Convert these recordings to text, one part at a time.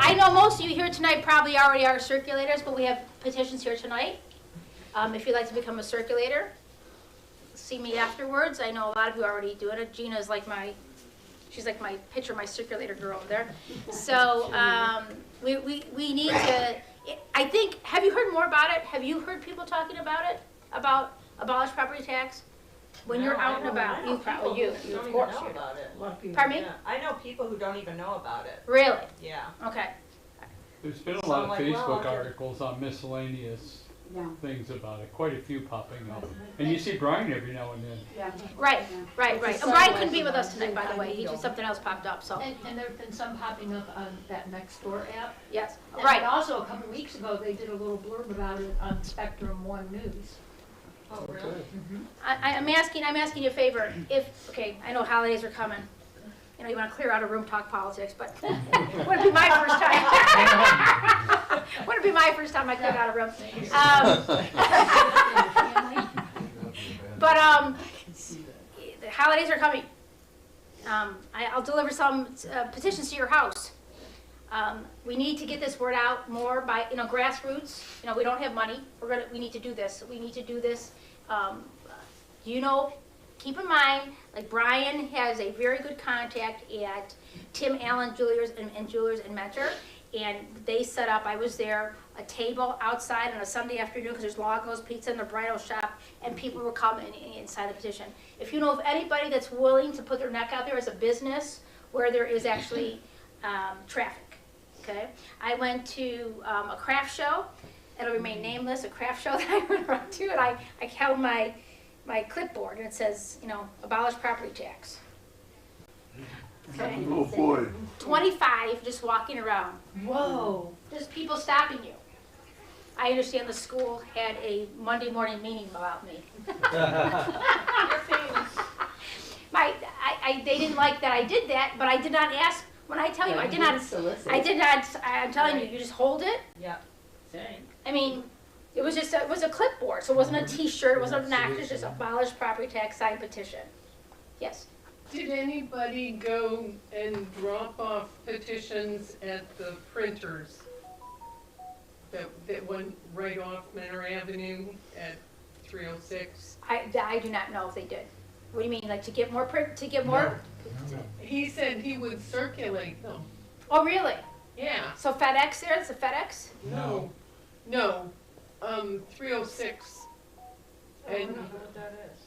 I know most of you here tonight probably already are circulators, but we have petitions here tonight. If you'd like to become a circulator, see me afterwards. I know a lot of you are already doing it. Gina is like she's like my circulator girl over there. So we need to, I think, have you heard more about it? Have you heard people talking about it? About abolish property tax? When you're out and about, you probably, you of course. Know about it. Pardon me? Yeah. I know people who don't even know about it. Really? Yeah. Okay. There's been a So lot I'm of like, well, Facebook okay. articles on miscellaneous Yeah. things about it, quite a few popping up. And you see Brian every now and then. Yeah. Right. And Brian couldn't be with us tonight, by the way. He just, something else popped up, so, And there've been some popping up on that Nextdoor app. yes. And Right. also, a couple weeks ago, they did a little blurb about it on Spectrum One News. Oh, really? I'm asking you a favor. Okay, I know holidays are coming. You know, you want to clear out a room, talk politics, but wouldn't be my first time. Wouldn't be my first time I cleared out a room. But the holidays are coming. I'll deliver some petitions to your house. We need to get this word out more by, grassroots. We don't have money. We need to do this. We need to do this. Keep in mind, like Brian has a very good contact at Tim Allen Jewelers and Mentor, and they set up, I was there, a table outside on a Sunday afternoon because there's Lagos Pizza in the bridal shop, and people were coming and sign the petition. If you know of anybody that's willing to put their neck out there as a business where there is actually traffic, okay? I went to a craft show, it'll remain nameless, a craft show that I went around to, and I held my clipboard, and it says, abolish property tax. Okay? Oh, boy. 25 just walking around. Whoa. Just people stopping you. I understand the school had a Monday morning meeting about me. You're famous. They didn't like that I did that, but I did not ask. When I tell you, I did not, I'm telling you, you just hold it. Yeah. I mean, it was a clipboard, so it wasn't a T-shirt, it wasn't an act, it was just abolish property tax signed petition. Yes. Did anybody go and drop off petitions at the printers that went right off Manor Avenue at 306? I do not know if they did. What do you mean, like to get more print, to get more? He said he would circulate them. Oh, really? Yeah. So FedEx there, it's a FedEx? No, 306. I And, don't know what that is.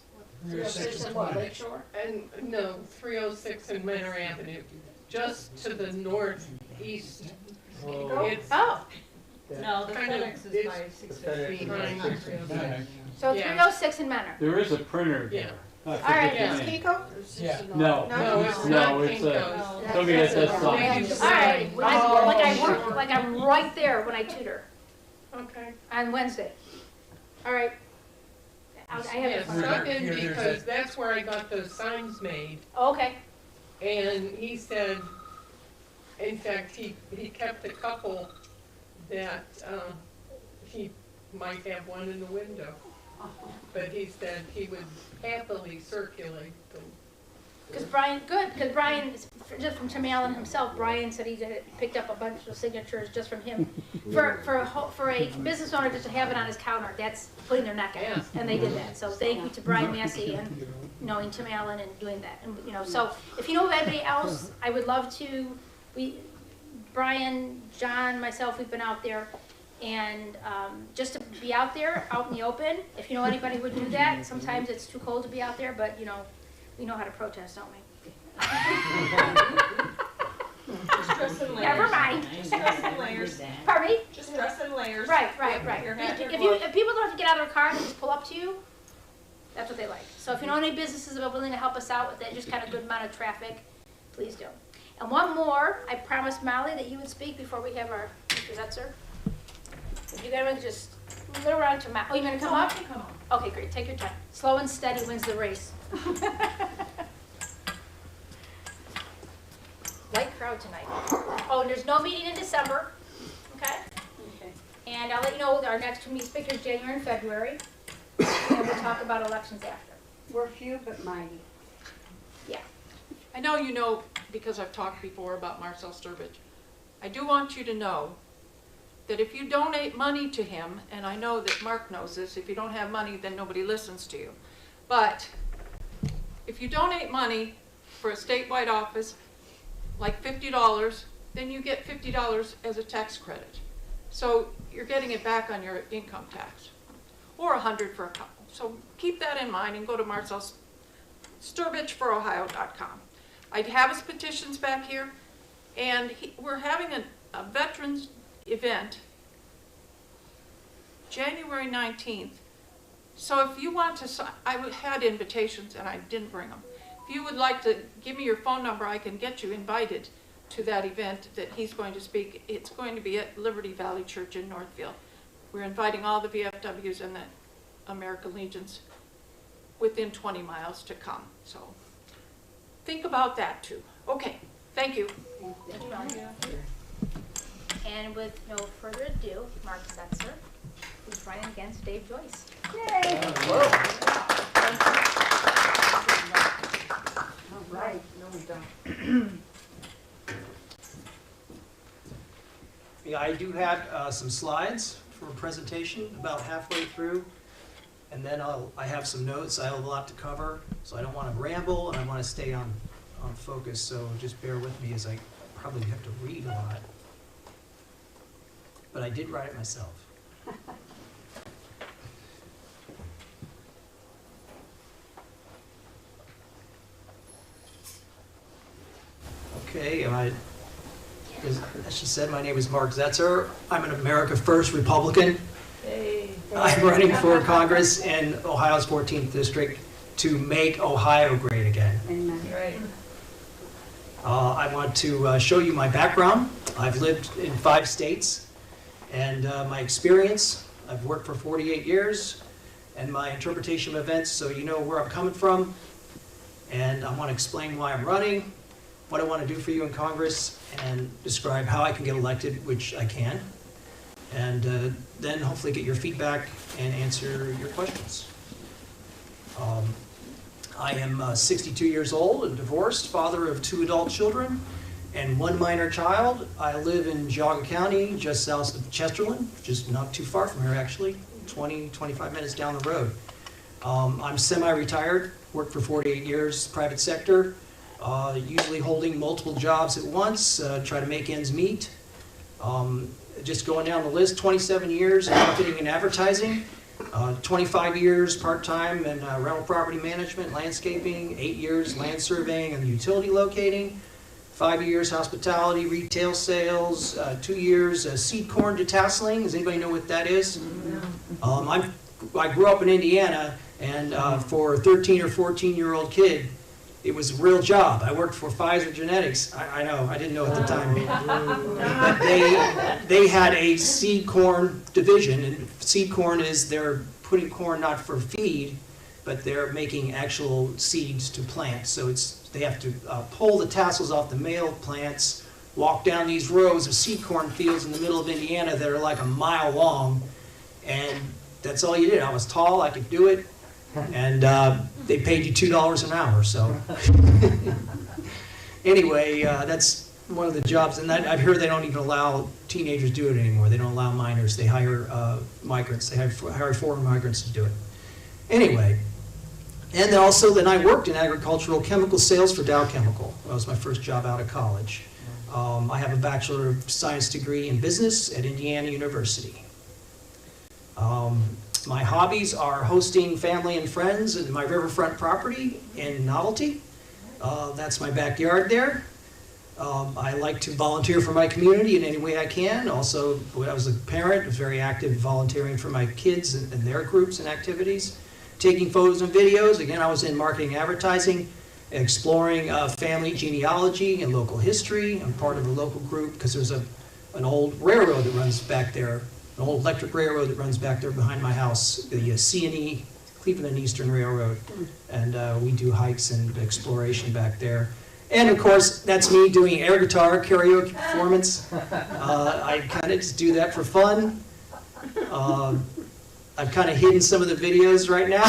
What, Lakeshore? and, no, 306 and Manor Avenue, just to the northeast. It's Oh, No, the Kind of- FedEx is it's- by 650. behind. not 306. so Yeah. 306 in Menor. There is a printer Yeah. there. I All forget right. the name. Yeah. No. No, it's No, not it's Kinko's. somebody that does They something. do All right, signs. I work, like I'm right there when I tutor Okay. on Wednesday. All right. I have Yeah, it. stop in because that's where I got those signs made. Oh, okay. And he said, in fact, he kept a couple that he might have one in the window. But he said he would happily circulate them. Because Brian, just from Tim Allen himself, Brian said he picked up a bunch of signatures just from him. For a business owner just to have it on his counter, that's putting their neck out. And they did that. So thank you to Brian Massey and knowing Tim Allen and doing that. And, so if you know of anybody else, I would love to, Brian, John, myself, we've been out there. And just to be out there, out in the open, if you know anybody who would do that, sometimes it's too cold to be out there, but we know how to protest, don't we? Just dress in layers. Never mind. Just dress in layers. Pardon me? Just dress in layers. Right. Your hat, your If glove. people don't have to get out of their car and just pull up to you, that's what they like. So if you know any businesses that are willing to help us out with that, just kind of good amount of traffic, please do. And one more, I promised Molly that you would speak before we have our Mr. Zetzer. If you guys just little around to Matt. Oh, you gonna come up? Come on. Okay, great. Take your time. Slow and steady wins the race. Light crowd tonight. Oh, and there's no meeting in December, okay? Okay. And I'll let you know our next two meeting speakers, January and February. And we'll talk about elections after. We're few but mighty. Yeah. I know you know, because I've talked before about Marcel Sturbridge. I do want you to know that if you donate money to him, and I know that Mark knows this, if you don't have money, then nobody listens to you. But if you donate money for a statewide office, like $50, then you get $50 as a tax credit. So you're getting it back on your income tax, or $100 for a couple. So keep that in mind and go to Marcel Sturbich4Ohio.com. I have his petitions back here, and we're having a veterans event January 19th. So if you want to, I had invitations and I didn't bring them. If you would like to give me your phone number, I can get you invited to that event that he's going to speak. It's going to be at Liberty Valley Church in Northfield. We're inviting all the VFWs and the American Legions within 20 miles to come. So think about that too. Okay, thank you. Thank you, Melanie. And with no further ado, Mark Setzer, who's running against Dave Joyce. All right. No, we don't. Yeah, I do have some slides for a presentation about halfway through, and then I have some notes. I have a lot to cover, so I don't want to ramble, and I want to stay on focus, so just bear with me as I probably have to read a lot. But I did write it myself. Okay, as she said, my name is Mark Setzer. I'm an America First Republican. I'm running for Congress in Ohio's 14th district to make Ohio great again. Amen. Right. I want to show you my background. I've lived in 5 states, and my experience. I've worked for 48 years, and my interpretation of events, so you know where I'm coming from. And I want to explain why I'm running, what I want to do for you in Congress, and describe how I can get elected, which I can. And then hopefully get your feedback and answer your questions. I am 62 years old, a divorced father of 2 adult children and 1 minor child. I live in Geauga County, just south of Chesterland, just not too far from here actually, 20-25 minutes down the road. I'm semi-retired, worked for 48 years, private sector, usually holding multiple jobs at once, try to make ends meet. Just going down the list, 27 years in marketing and advertising, 25 years part-time in rental property management, landscaping, 8 years land surveying and utility locating, 5 years hospitality, retail sales, 2 years seed corn detasseling. Does anybody know what that is? I grew up in Indiana, and for a 13 or 14-year-old kid, it was a real job. I worked for Pfizer Genetics. I know, I didn't know at the time. They had a seed corn division, and seed corn is they're putting corn not for feed, but they're making actual seeds to plant. So they have to pull the tassels off the male plants, walk down these rows of seed corn fields in the middle of Indiana that are like a mile long, and that's all you did. I was tall, I could do it. And they paid you $2 an hour, so. Anyway, that's one of the jobs, and I've heard they don't even allow teenagers to do it anymore. They don't allow minors. They hire migrants. They hire foreign migrants to do it. Anyway, and then I worked in agricultural chemical sales for Dow Chemical. That was my first job out of college. I have a Bachelor of Science degree in business at Indiana University. My hobbies are hosting family and friends at my riverfront property in Novelty. That's my backyard there. I like to volunteer for my community in any way I can. Also, when I was a parent, I was very active volunteering for my kids and their groups and activities. Taking photos and videos. Again, I was in marketing and advertising, exploring family genealogy and local history. I'm part of a local group because there's an old railroad that runs back there. An old electric railroad that runs back there behind my house, the C&E, Cleveland and Eastern Railroad. And we do hikes and exploration back there. And of course, that's me doing air guitar karaoke performance. I kind of just do that for fun. I've kind of hidden some of the videos right now.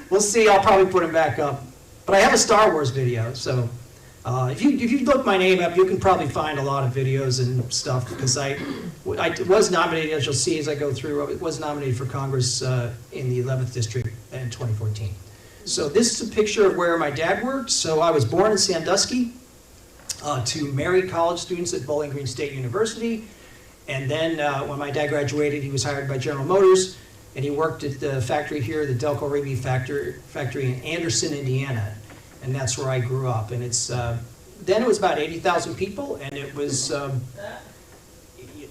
We'll see, I'll probably put them back up. But I have a Star Wars video, so If you look my name up, you can probably find a lot of videos and stuff, because I was nominated, as you'll see as I go through, I was nominated for Congress in the 11th District in 2014. So this is a picture of where my dad worked. So I was born in Sandusky to married college students at Bowling Green State University. And then when my dad graduated, he was hired by General Motors, and he worked at the factory here, the Delco Remy factory in Anderson, Indiana. And that's where I grew up. And it's then it was about 80,000 people, and it was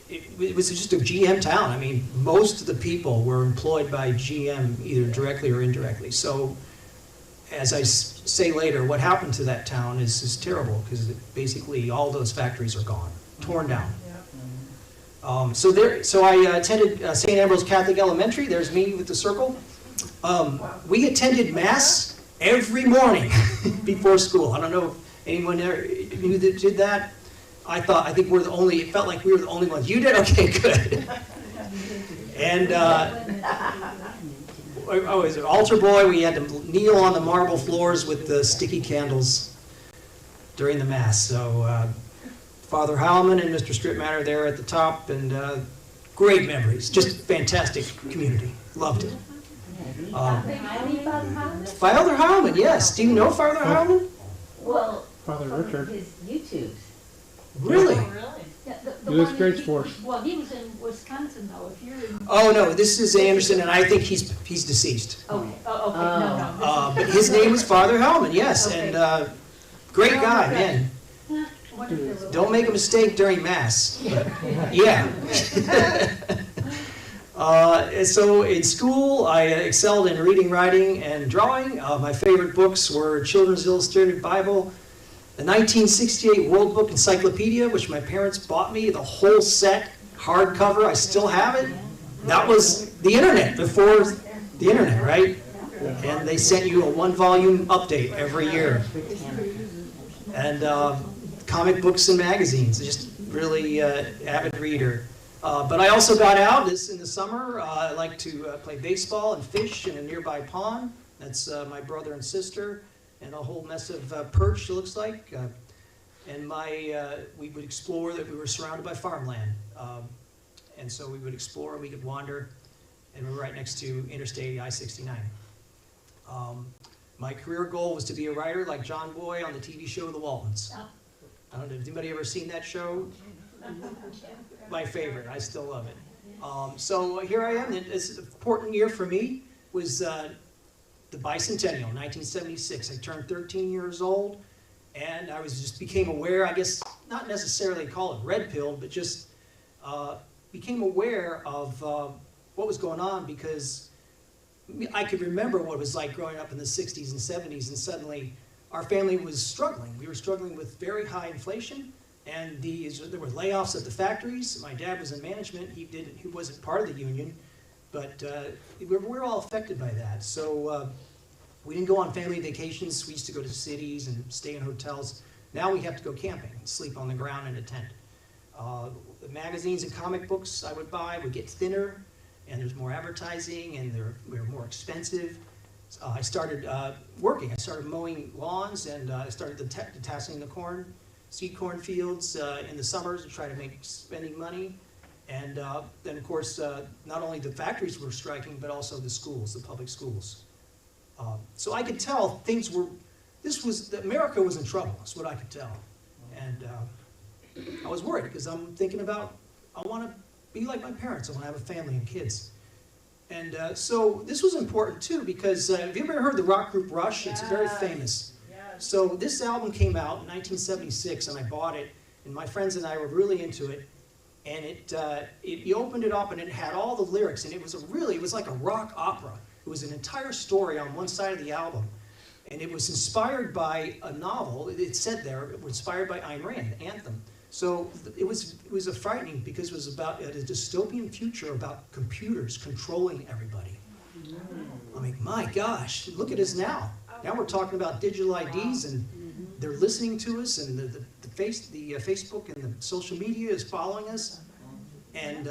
just a GM town. I mean, most of the people were employed by GM either directly or indirectly. So, as I say later, what happened to that town is terrible, because basically all those factories are gone, torn down. So I attended St. Ambrose Catholic Elementary. There's me with the circle. We attended Mass every morning before school. I don't know if anyone there knew that did that. I think we're the only, it felt like we were the only ones. You did? Okay, good. And I was an altar boy. We had to kneel on the marble floors with the sticky candles during the Mass. So Father Heilman and Mr. Stripmatter there at the top, and great memories. Just fantastic community. Loved it. Father Heilman, yes. Do you know Father Heilman? Well, Father Richard. his YouTubes. Really? Oh, really? Yeah, the He was one great that for us. Well, he was in Wisconsin though, if you're in. Oh no, this is Anderson, and I think he's deceased. Okay, okay, no. But his name was Father Heilman, yes, Okay. and great guy, man. Wonderful. Don't make a mistake during Mass. But, yeah. So in school, I excelled in reading, writing, and drawing. My favorite books were Children's Illustrated Bible, the 1968 World Book Encyclopedia, which my parents bought me, the whole set, hardcover. I still have it. That was the internet, before the internet, right? And they sent you a 1-volume update every year. And comic books and magazines, just really avid reader. But I also got out in the summer. I like to play baseball and fish in a nearby pond. That's my brother and sister, and a whole mess of perch, it looks like. And we would explore. That we were surrounded by farmland, and so we would explore and we could wander. And we're right next to Interstate I-69. My career goal was to be a writer like John Boy on the TV show The Waltons. I don't know, has anybody ever seen that show? My favorite, I still love it. So here I am. It's an important year for me. Was the bicentennial, 1976. I turned 13 years old, and I just became aware, I guess, not necessarily call it red pill, but just became aware of what was going on, because I could remember what it was like growing up in the 60s and 70s, and suddenly our family was struggling. We were struggling with very high inflation, and there were layoffs at the factories. My dad was in management. He wasn't part of the union, but we were all affected by that. So we didn't go on family vacations. We used to go to cities and stay in hotels. Now we have to go camping and sleep on the ground in a tent. The magazines and comic books I would buy would get thinner, and there's more advertising, and they're more expensive. I started working. I started mowing lawns, and I started tasseling the seed corn fields in the summers to try to make spending money. And then, of course, not only the factories were striking, but also the schools, the public schools. So I could tell America was in trouble. That's what I could tell. And I was worried, because I'm thinking about, I want to be like my parents. I want to have a family and kids. And so this was important too, because have you ever heard the rock group Rush? It's very famous. So this album came out in 1976, and I bought it, and my friends and I were really into it. And you opened it up, and it had all the lyrics, and it was like a rock opera. It was an entire story on one side of the album, and it was inspired by a novel. It said there, it was inspired by Ayn Rand, Anthem. So it was frightening, because it was about a dystopian future about computers controlling everybody. I mean, my gosh, look at us now. Now we're talking about digital IDs, and they're listening to us, and the Facebook and the social media is following us, and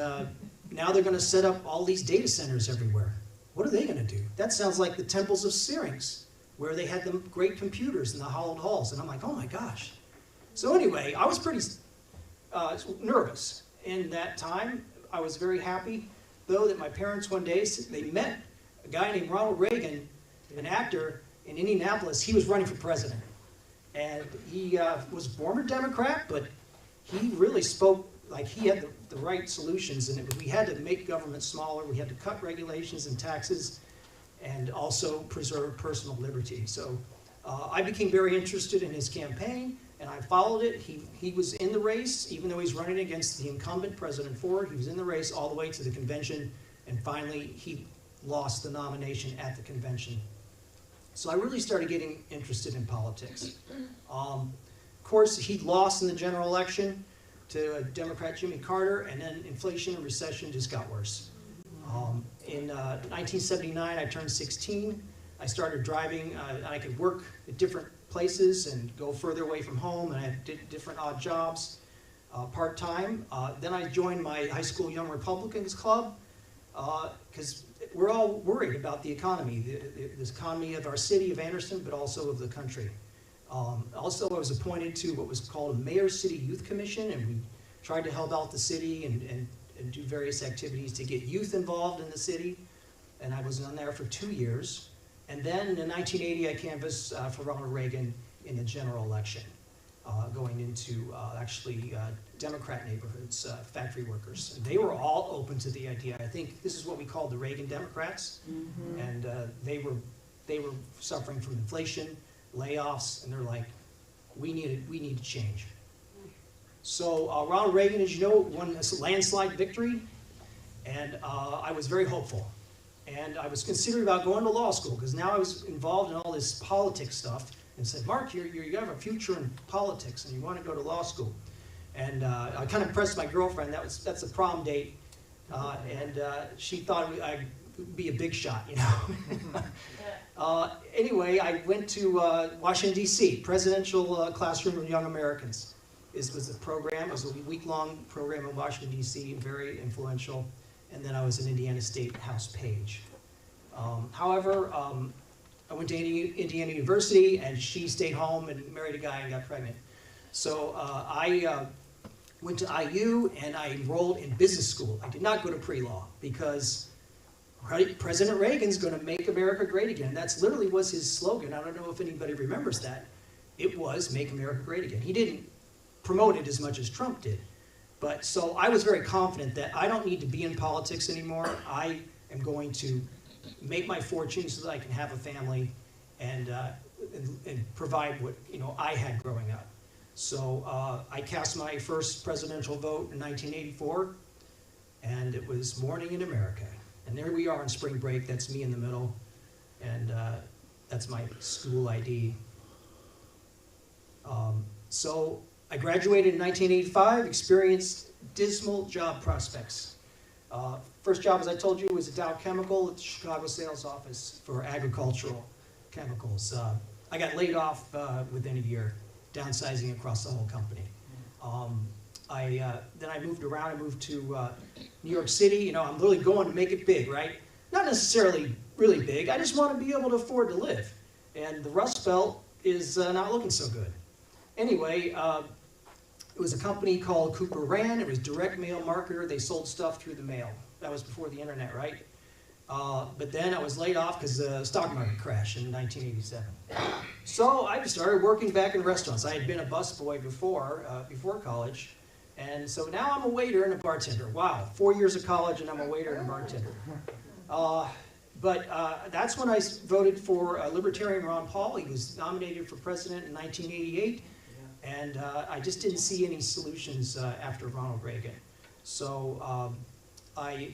now they're going to set up all these data centers everywhere. What are they going to do? That sounds like the temples of Syrinx, where they had the great computers in the hollowed halls, and I'm like, oh my gosh. So anyway, I was pretty nervous in that time. I was very happy, though, that my parents one day, they met a guy named Ronald Reagan, an actor in Indianapolis. He was running for president. And he was a former Democrat, but he really spoke like he had the right solutions. And we had to make government smaller. We had to cut regulations and taxes and also preserve personal liberty. So I became very interested in his campaign, and I followed it. He was in the race, even though he's running against the incumbent, President Ford. He was in the race all the way to the convention, and finally he lost the nomination at the convention. So I really started getting interested in politics. Of course, he lost in the general election to Democrat Jimmy Carter, and then inflation and recession just got worse. In 1979, I turned 16. I started driving. I could work at different places and go further away from home, and I did different odd jobs part-time. Then I joined my high school Young Republicans Club because we're all worried about the economy, the economy of our city of Anderson, but also of the country. Also, I was appointed to what was called a Mayor City Youth Commission, and we tried to help out the city and do various activities to get youth involved in the city. And I was on there for 2 years. And then in 1980, I canvassed for Ronald Reagan in the general election, going into actually Democrat neighborhoods, factory workers. And they were all open to the idea. I think this is what we called the Reagan Democrats. And they were suffering from inflation, layoffs, and they're like, we need to change. So Ronald Reagan, as you know, won a landslide victory, and I was very hopeful. And I was considering about going to law school, because now I was involved in all this politics stuff, and said, Mark, you have a future in politics, and you want to go to law school. And I kind of pressed my girlfriend. That's a prom date, and she thought I'd be a big shot, you know. Anyway, I went to Washington, D.C., Presidential Classroom of Young Americans. It was a program. It was a week-long program in Washington, D.C., very influential. And then I was an Indiana State House page. However, I went to Indiana University, and she stayed home and married a guy and got pregnant. So I went to IU, and I enrolled in business school. I did not go to pre-law because President Reagan's going to make America great again. That literally was his slogan. I don't know if anybody remembers that. It was Make America Great Again. He didn't promote it as much as Trump did. But so I was very confident that I don't need to be in politics anymore. I am going to make my fortune so that I can have a family and provide what I had growing up. So I cast my first presidential vote in 1984, and it was Morning in America. And there we are on spring break. That's me in the middle, and that's my school ID. So I graduated in 1985, experienced dismal job prospects. First job, as I told you, was at Dow Chemical at the Chicago sales office for agricultural chemicals. I got laid off within a year, downsizing across the whole company. Then I moved around. I moved to New York City. I'm really going to make it big, right? Not necessarily really big. I just want to be able to afford to live. And the Rust Belt is not looking so good. Anyway, it was a company called Cooper Rand. It was direct mail marketer. They sold stuff through the mail. That was before the internet, right? But then I was laid off because the stock market crashed in 1987. So I started working back in restaurants. I had been a busboy before college. And so now I'm a waiter and a bartender. Wow, 4 years of college and I'm a waiter and a bartender. But that's when I voted for Libertarian Ron Paul. He was nominated for president in 1988. And I just didn't see any solutions after Ronald Reagan. So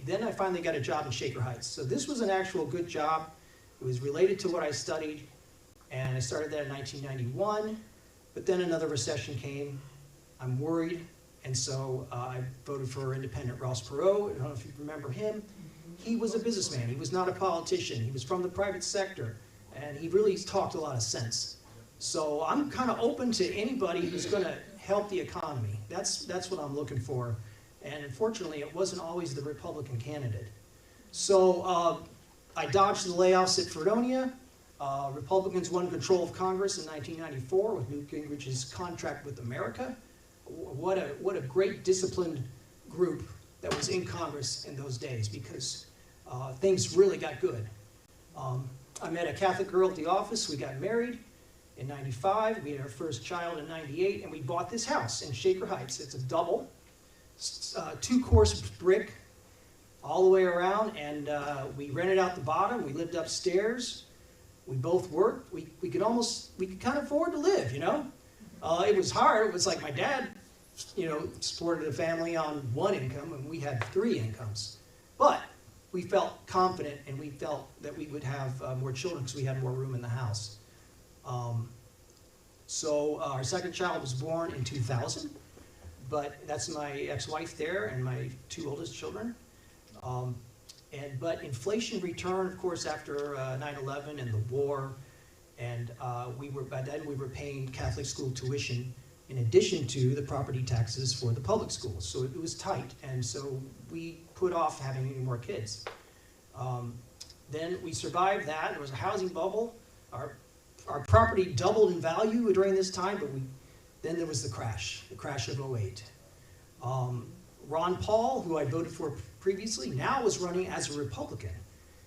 then I finally got a job in Shaker Heights. So this was an actual good job. It was related to what I studied. And I started that in 1991. But then another recession came. I'm worried. And so I voted for independent Ross Perot. I don't know if you remember him. He was a businessman. He was not a politician. He was from the private sector. And he really talked a lot of sense. So I'm kind of open to anybody who's going to help the economy. That's what I'm looking for. And unfortunately, it wasn't always the Republican candidate. So I dodged the layoffs at Fredonia. Republicans won control of Congress in 1994 with Newt Gingrich's Contract with America. What a great disciplined group that was in Congress in those days, because things really got good. I met a Catholic girl at the office. We got married in 95. We had our first child in 98, and we bought this house in Shaker Heights. It's a double, 2-course brick all the way around, and we rented out the bottom. We lived upstairs. We both worked. We could kind of afford to live, you know. It was hard. It was like my dad, you know, supported a family on one income, and we had 3 incomes. But we felt confident, and we felt that we would have more children because we had more room in the house. So our second child was born in 2000, but that's my ex-wife there and my 2 oldest children. But inflation returned, of course, after 9/11 and the war, and by then we were paying Catholic school tuition in addition to the property taxes for the public schools. So it was tight, and so we put off having any more kids. Then we survived that. There was a housing bubble. Our property doubled in value during this time, but then there was the crash of 08. Ron Paul, who I voted for previously, now was running as a Republican.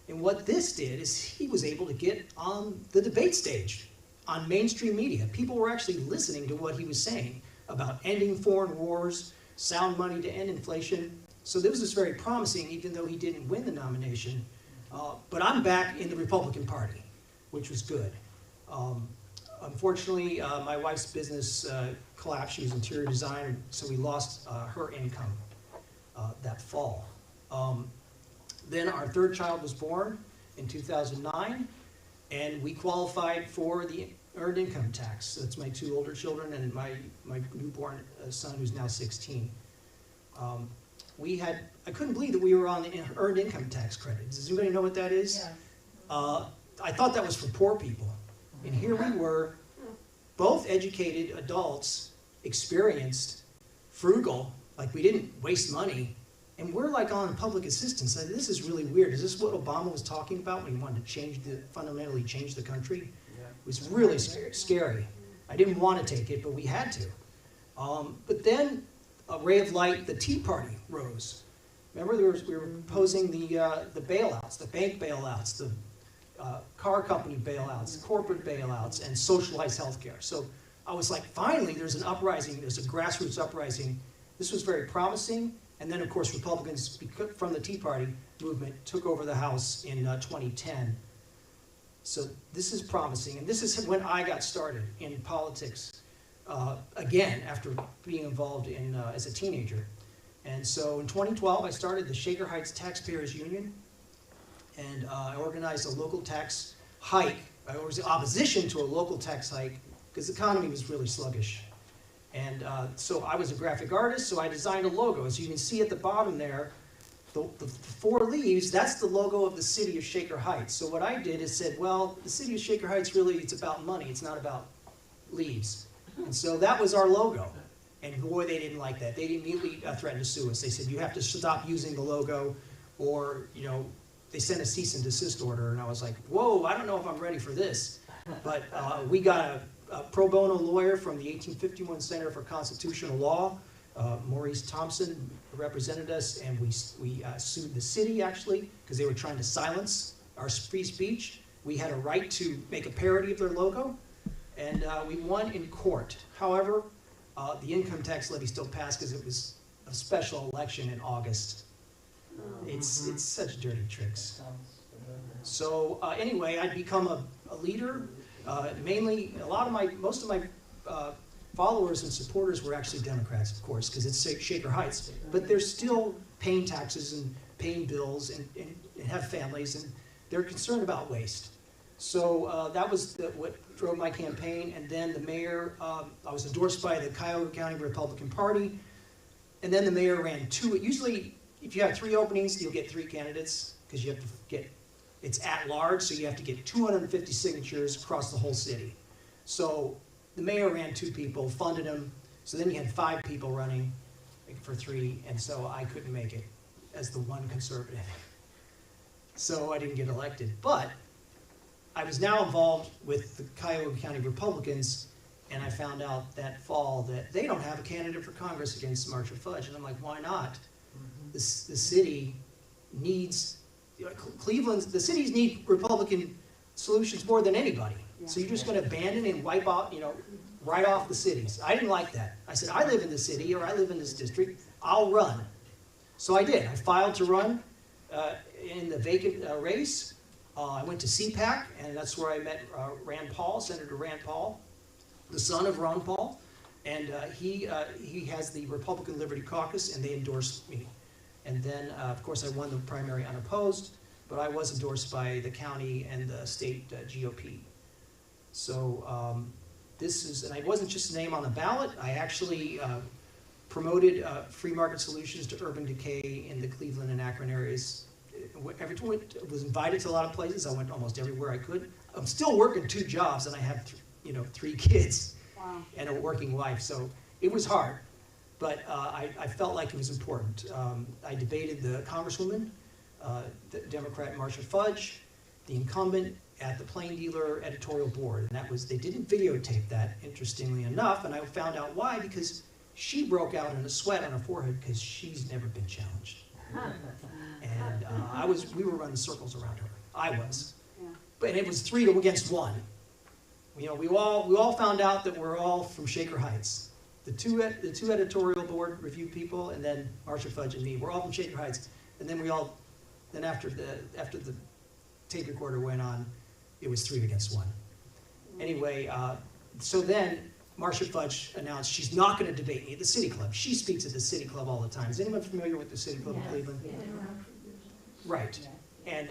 And what this did is he was able to get on the debate stage, on mainstream media. People were actually listening to what he was saying about ending foreign wars, sound money to end inflation. So this was very promising, even though he didn't win the nomination. But I'm back in the Republican Party, which was good. Unfortunately, my wife's business collapsed. She was interior designer, so we lost her income that fall. Then our third child was born in 2009, and we qualified for the earned income tax. That's my 2 older children and my newborn son, who's now 16. I couldn't believe that we were on the earned income tax credit. Does anybody know what that is? Yes. I thought that was for poor people. And here we were, both educated adults, experienced, frugal, like we didn't waste money, and we're like on public assistance. This is really weird. Is this what Obama was talking about when he wanted to fundamentally change the country? Yeah. It was really scary. I didn't want to take it, but we had to. But then a ray of light, the Tea Party rose. Remember, we were proposing the bailouts, the bank bailouts, the car company bailouts, corporate bailouts, and socialized healthcare. So I was like, finally, there's an uprising, there's a grassroots uprising. This was very promising. And then, of course, Republicans from the Tea Party movement took over the House in 2010. So this is promising. And this is when I got started in politics, again, after being involved in as a teenager. And so in 2012, I started the Shaker Heights Taxpayers Union. And I organized a local tax hike. I was in opposition to a local tax hike because the economy was really sluggish. And so I was a graphic artist, so I designed a logo. As you can see at the bottom there, the 4 leaves, that's the logo of the city of Shaker Heights. So what I did is said, well, the city of Shaker Heights really, it's about money, it's not about leaves. And so that was our logo. And boy, they didn't like that. They immediately threatened to sue us. They said, you have to stop using the logo, or, you know, they sent a cease and desist order, and I was like, whoa, I don't know if I'm ready for this. But we got a pro bono lawyer from the 1851 Center for Constitutional Law, Maurice Thompson, represented us, and we sued the city, actually, because they were trying to silence our free speech. We had a right to make a parody of their logo, and we won in court. However, the income tax levy still passed because it was a special election in August. It's such dirty tricks. So anyway, I'd become a leader. Mainly, most of my followers and supporters were actually Democrats, of course, because it's Shaker Heights. But they're still paying taxes and paying bills and have families, and they're concerned about waste. So that was what drove my campaign. And then the mayor, I was endorsed by the Cuyahoga County Republican Party, and then the mayor ran 2. Usually, if you have 3 openings, you'll get 3 candidates, because you have to get, it's at large, so you have to get 250 signatures across the whole city. So the mayor ran 2 people, funded them, so then you had 5 people running for 3, and so I couldn't make it as the one conservative. So I didn't get elected. But I was now involved with the Cuyahoga County Republicans, and I found out that fall that they don't have a candidate for Congress against Marcia Fudge. And I'm like, why not? The city needs, the cities need Republican solutions more than anybody. So you're just going to abandon and wipe out, write off the cities. I didn't like that. I said, I live in the city, or I live in this district, I'll run. So I did. I filed to run in the vacant race. I went to CPAC, and that's where I met Rand Paul, Senator Rand Paul, the son of Ron Paul. And he has the Republican Liberty Caucus, and they endorsed me. And then, of course, I won the primary unopposed, but I was endorsed by the county and the state GOP. So this is, and I wasn't just a name on the ballot. I actually promoted free market solutions to urban decay in the Cleveland and Akron areas. Was invited to a lot of places. I went almost everywhere I could. I'm still working 2 jobs, and I have 3 kids. Wow. And a working wife, so it was hard, but I felt like it was important. I debated the Congresswoman, the Democrat Marcia Fudge, the incumbent at the Plain Dealer editorial board, and that was, they didn't videotape that, interestingly enough, and I found out why, because she broke out in a sweat on her forehead because she's never been challenged. And we were running circles around her. I was. Yeah. But it was 3 against 1. We all found out that we're all from Shaker Heights. The two editorial board review people, and then Marcia Fudge and me. We're all from Shaker Heights. And then after the tape recorder went on, it was 3 against 1. Anyway, so then Marcia Fudge announced she's not going to debate me at the City Club. She speaks at the City Club all the time. Is anyone familiar with the City Club in Cleveland? Right. And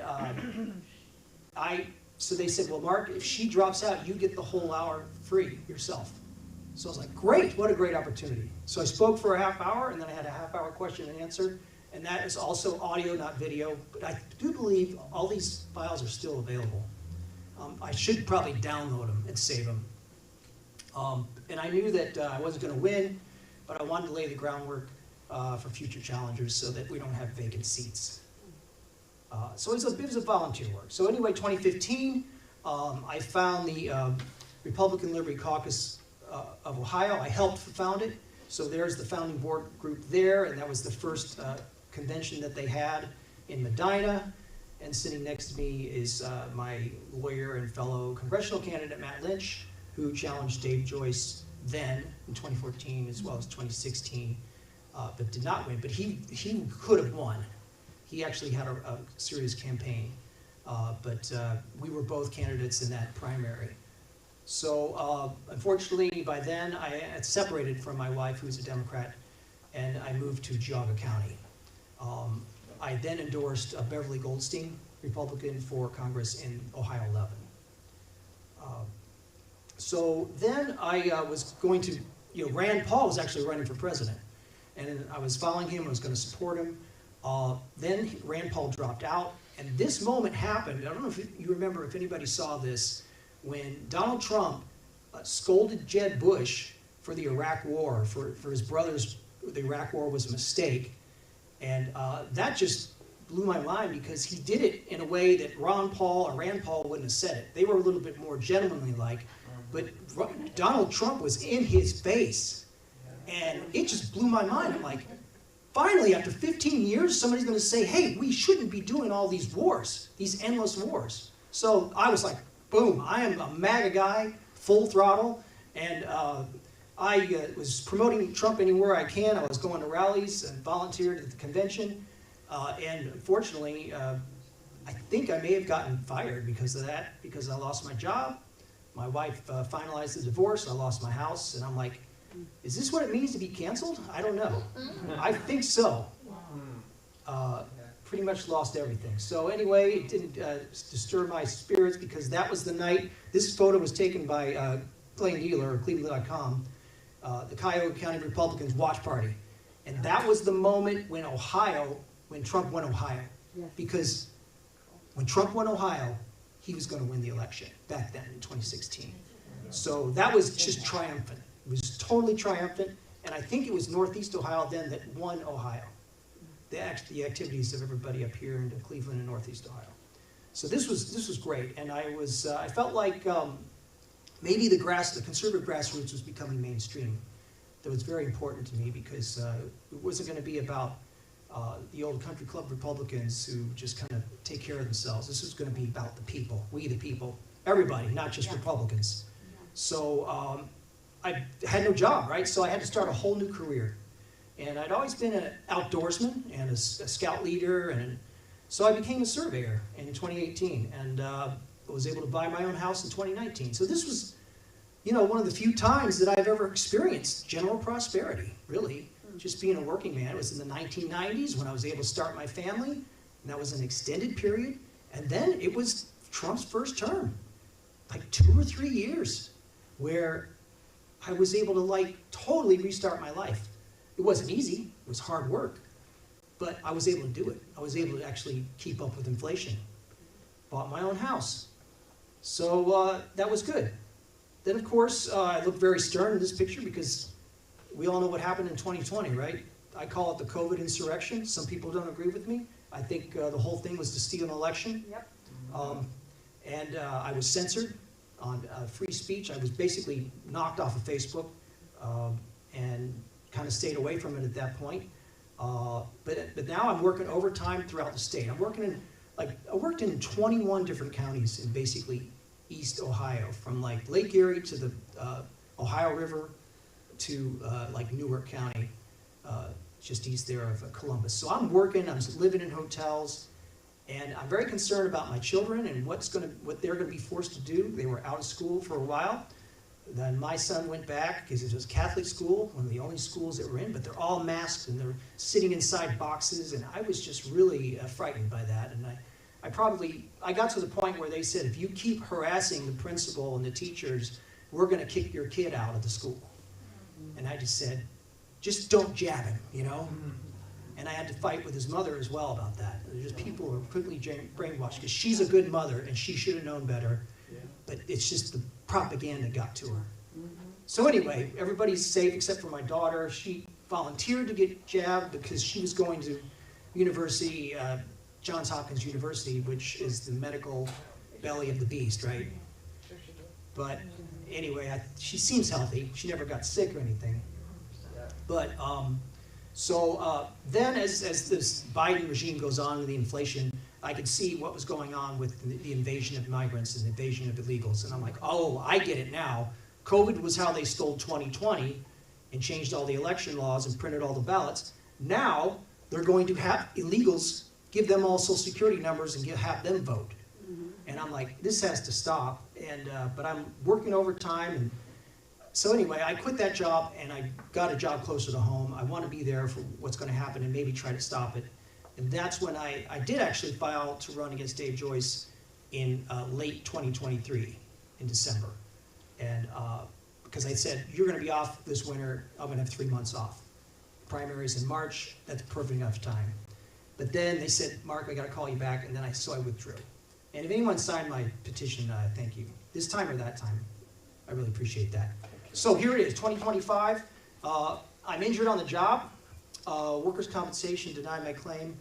so they said, well, Mark, if she drops out, you get the whole hour free yourself. So I was like, great, what a great opportunity. So I spoke for a half hour, and then I had a half-hour question and answer, and that is also audio, not video. But I do believe all these files are still available. I should probably download them and save them. And I knew that I wasn't going to win, but I wanted to lay the groundwork for future challengers so that we don't have vacant seats. So it was a volunteer work. So anyway, 2015, I found the Republican Liberty Caucus of Ohio. I helped found it. So there's the founding board group there, and that was the first convention that they had in Medina. And sitting next to me is my lawyer and fellow congressional candidate, Matt Lynch, who challenged Dave Joyce then in 2014 as well as 2016, but did not win. But he could have won. He actually had a serious campaign, but we were both candidates in that primary. So unfortunately, by then, I had separated from my wife, who was a Democrat, and I moved to Geauga County. I then endorsed Beverly Goldstein, Republican, for Congress in Ohio 11. So then I was going to, Rand Paul was actually running for president, and I was following him, I was going to support him. Then Rand Paul dropped out, and this moment happened. I don't know if you remember, if anybody saw this, when Donald Trump scolded Jeb Bush for the Iraq War, for his brother's, the Iraq War was a mistake. And that just blew my mind because he did it in a way that Ron Paul or Rand Paul wouldn't have said it. They were a little bit more gentlemanly like, but Donald Trump was in his face. And it just blew my mind. I'm like, finally, after 15 years, somebody's going to say, hey, we shouldn't be doing all these wars, these endless wars. So I was like, boom, I am a MAGA guy, full throttle, and I was promoting Trump anywhere I can. I was going to rallies and volunteered at the convention, and unfortunately, I think I may have gotten fired because of that, because I lost my job. My wife finalized the divorce, I lost my house, and I'm like, is this what it means to be canceled? I don't know. I think so. Pretty much lost everything. So anyway, it didn't disturb my spirits because that was the night. This photo was taken by Plain Dealer, or Cleveland.com, the Cuyahoga County Republicans watch party. And that was the moment when Trump won Ohio. Yes. Because when Trump won Ohio, he was going to win the election back then in 2016. So that was just triumphant. It was totally triumphant, and I think it was Northeast Ohio then that won Ohio. The activities of everybody up here in Cleveland and Northeast Ohio. So this was great, and I felt like maybe the conservative grassroots was becoming mainstream. That was very important to me because it wasn't going to be about the old country club Republicans who just kind of take care of themselves. This was going to be about the people, we the people, everybody, not just Republicans. So I had no job, right? So I had to start a whole new career. And I'd always been an outdoorsman and a scout leader, and so I became a surveyor in 2018, and was able to buy my own house in 2019. So this was, you know, one of the few times that I've ever experienced general prosperity, really, just being a working man. It was in the 1990s when I was able to start my family, and that was an extended period. And then it was Trump's first term, like 2 or 3 years, where I was able to like totally restart my life. It wasn't easy, it was hard work, but I was able to do it. I was able to actually keep up with inflation. Bought my own house. So that was good. Then of course, I look very stern in this picture because we all know what happened in 2020, right? I call it the COVID insurrection. Some people don't agree with me. I think the whole thing was to steal an election. Yep. And I was censored on free speech. I was basically knocked off of Facebook and kind of stayed away from it at that point. But now I'm working overtime throughout the state. I worked in 21 different counties in basically East Ohio, from like Lake Erie to the Ohio River to like Newark County, just east there of Columbus. So I'm working, I'm living in hotels, and I'm very concerned about my children and what they're gonna be forced to do. They were out of school for a while. Then my son went back because it was Catholic school, one of the only schools that were in, but they're all masked and they're sitting inside boxes, and I was just really frightened by that. And I got to the point where they said, if you keep harassing the principal and the teachers, we're going to kick your kid out of the school. And I just said, just don't jab him, you know? And I had to fight with his mother as well about that. Just people who are quickly brainwashed because she's a good mother and she should have known better. But it's just the propaganda got to her. So anyway, everybody's safe except for my daughter. She volunteered to get jabbed because she was going to university, Johns Hopkins University, which is the medical belly of the beast, right? But anyway, she seems healthy. She never got sick or anything. But then as this Biden regime goes on with the inflation, I could see what was going on with the invasion of migrants and the invasion of illegals. And I'm like, oh, I get it now. COVID was how they stole 2020 and changed all the election laws and printed all the ballots. Now they're going to have illegals, give them all social security numbers and have them vote. And I'm like, this has to stop. And but I'm working overtime. And so anyway, I quit that job and I got a job closer to home. I want to be there for what's going to happen and maybe try to stop it. And that's when I did actually file to run against Dave Joyce in late 2023, in December. And because I said, you're going to be off this winter, I'm going to have 3 months off. Primaries in March, that's perfect enough time. But then they said, Mark, I got to call you back, and then so I withdrew. And if anyone signed my petition, thank you. This time or that time, I really appreciate that. So here it is, 2025. I'm injured on the job. Workers' compensation denied my claim.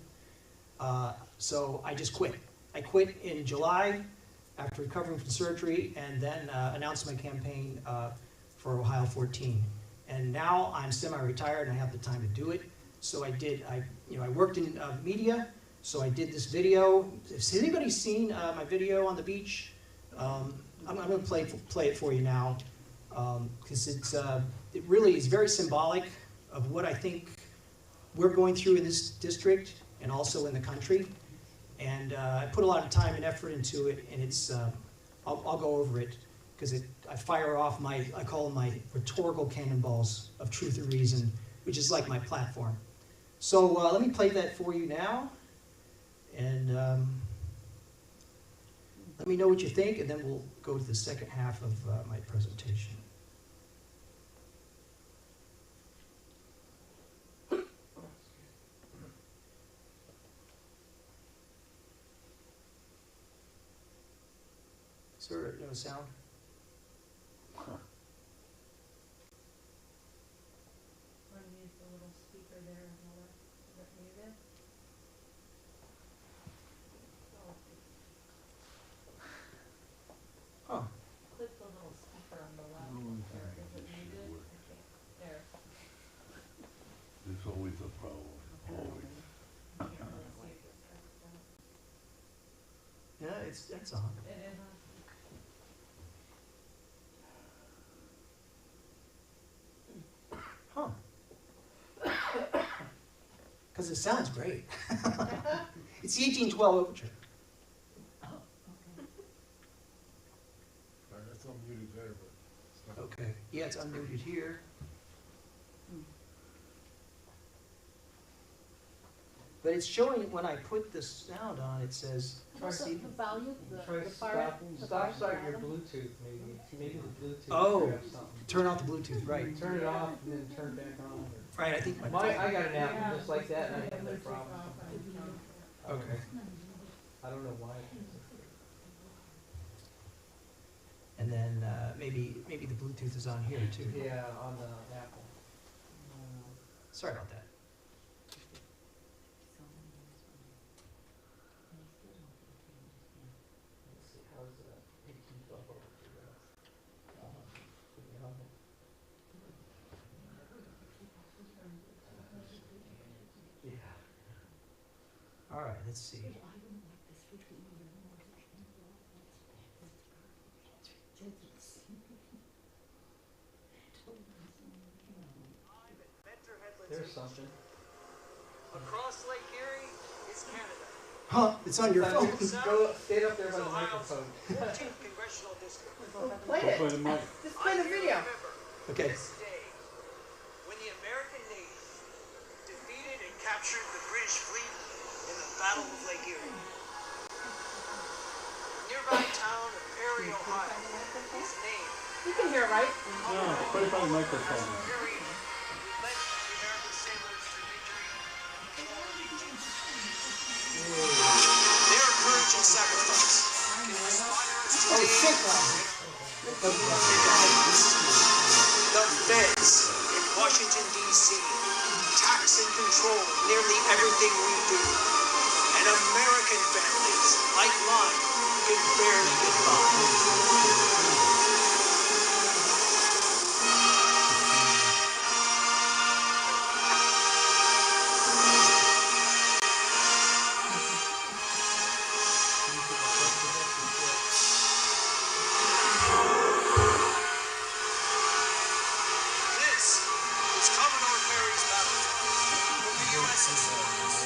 So I just quit. I quit in July after recovering from surgery, and then announced my campaign for Ohio 14. And now I'm semi-retired and I have the time to do it. So I worked in media, so I did this video. Has anybody seen my video on the beach? I'm going to play it for you now, because it really is very symbolic of what I think we're going through in this district and also in the country. And I put a lot of time and effort into it, and it's, I'll go over it, because I fire off I call them my rhetorical cannonballs of truth and reason, which is like my platform. So let me play that for you now, and let me know what you think, and then we'll go to the second half of my presentation. Is there no sound? Unmute the little speaker there and all that. Is that muted? that's on. Huh. Because it sounds great. It's the 1812 overture. That's unmuted there, but it's not. Okay, yeah, it's unmuted here. But it's showing, when I put the sound on, it says, The value, Try the fire. stop starting your Bluetooth maybe the Bluetooth. Oh. could have something. turn off the Bluetooth, right. Turn it off and then turn it back on. Right, I think I got an app just like that and I have that problem. Okay. I don't know why. And then maybe the Bluetooth is on here too. Yeah, on the Apple. Sorry about that. Let's see, how's that 1812 over to that? Put me on it. Yeah. All right, let's see. There's something. Across Lake Erie is Canada. Huh, it's on your phone. Go, stay up there by the microphone. 14th congressional district. Play Play it. the mic. Just play the video. Okay. This day, when the American Navy defeated and captured the British fleet in the Battle of Lake Erie. Nearby town of Perry, Ohio, is named You can hear it, right? No, put it by the microphone. Perry, who led the American sailors to victory. Their courage and sacrifice can inspire us Oh, today. sick one. The feds in Washington, D.C. tax and control nearly everything we do. And American families, like mine, can barely get by. This is Commodore Perry's battle from the USS Lawrence.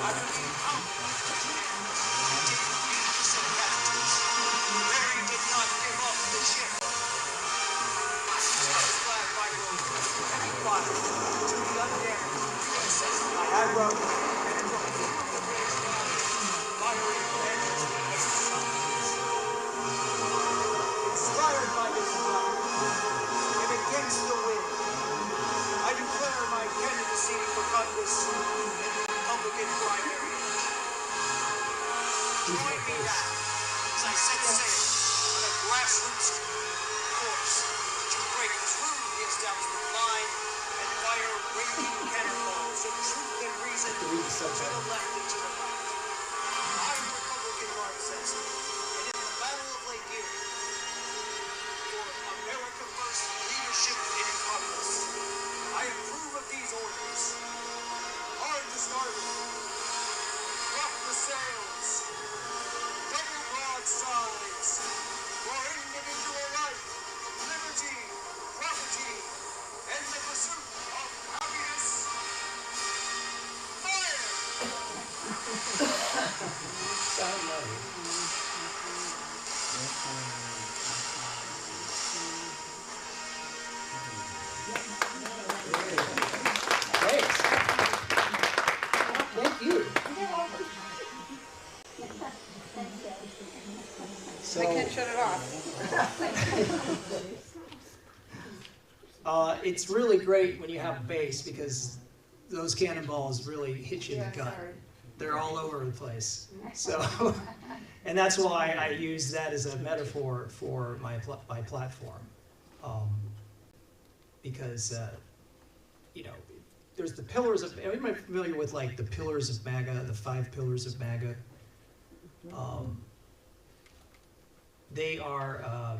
After being pounded by the Japanese and taking 80% casualties, Perry did not give up the ship. I was glad by road and he fired to the undamaged USS Niagara and Enterprise, firing engines inspired by this battle. And against the wind, I declare my candidacy for Congress in the Republican primary. Join me now as I set sail on a grassroots course to break through the establishment line and fire raging cannonballs of truth and reason to the left and to the right. I'm Republican Marxist, and in the Battle of Lake Erie, for America First leadership in Congress. I approve of these orders. Hard the starboard. Drop the sails. Double broadsides. For individual life, liberty, property, and the pursuit of happiness. Fire! Sound nice. Great. Thank you. So, I can't shut it off. it's really great when you have bass because those cannonballs really hit you in the gut. They're all over the place. So, and that's why I use that as a metaphor for my platform. Because, you know, there's the pillars of, everybody familiar with like the pillars of MAGA, the 5 pillars of MAGA? They are,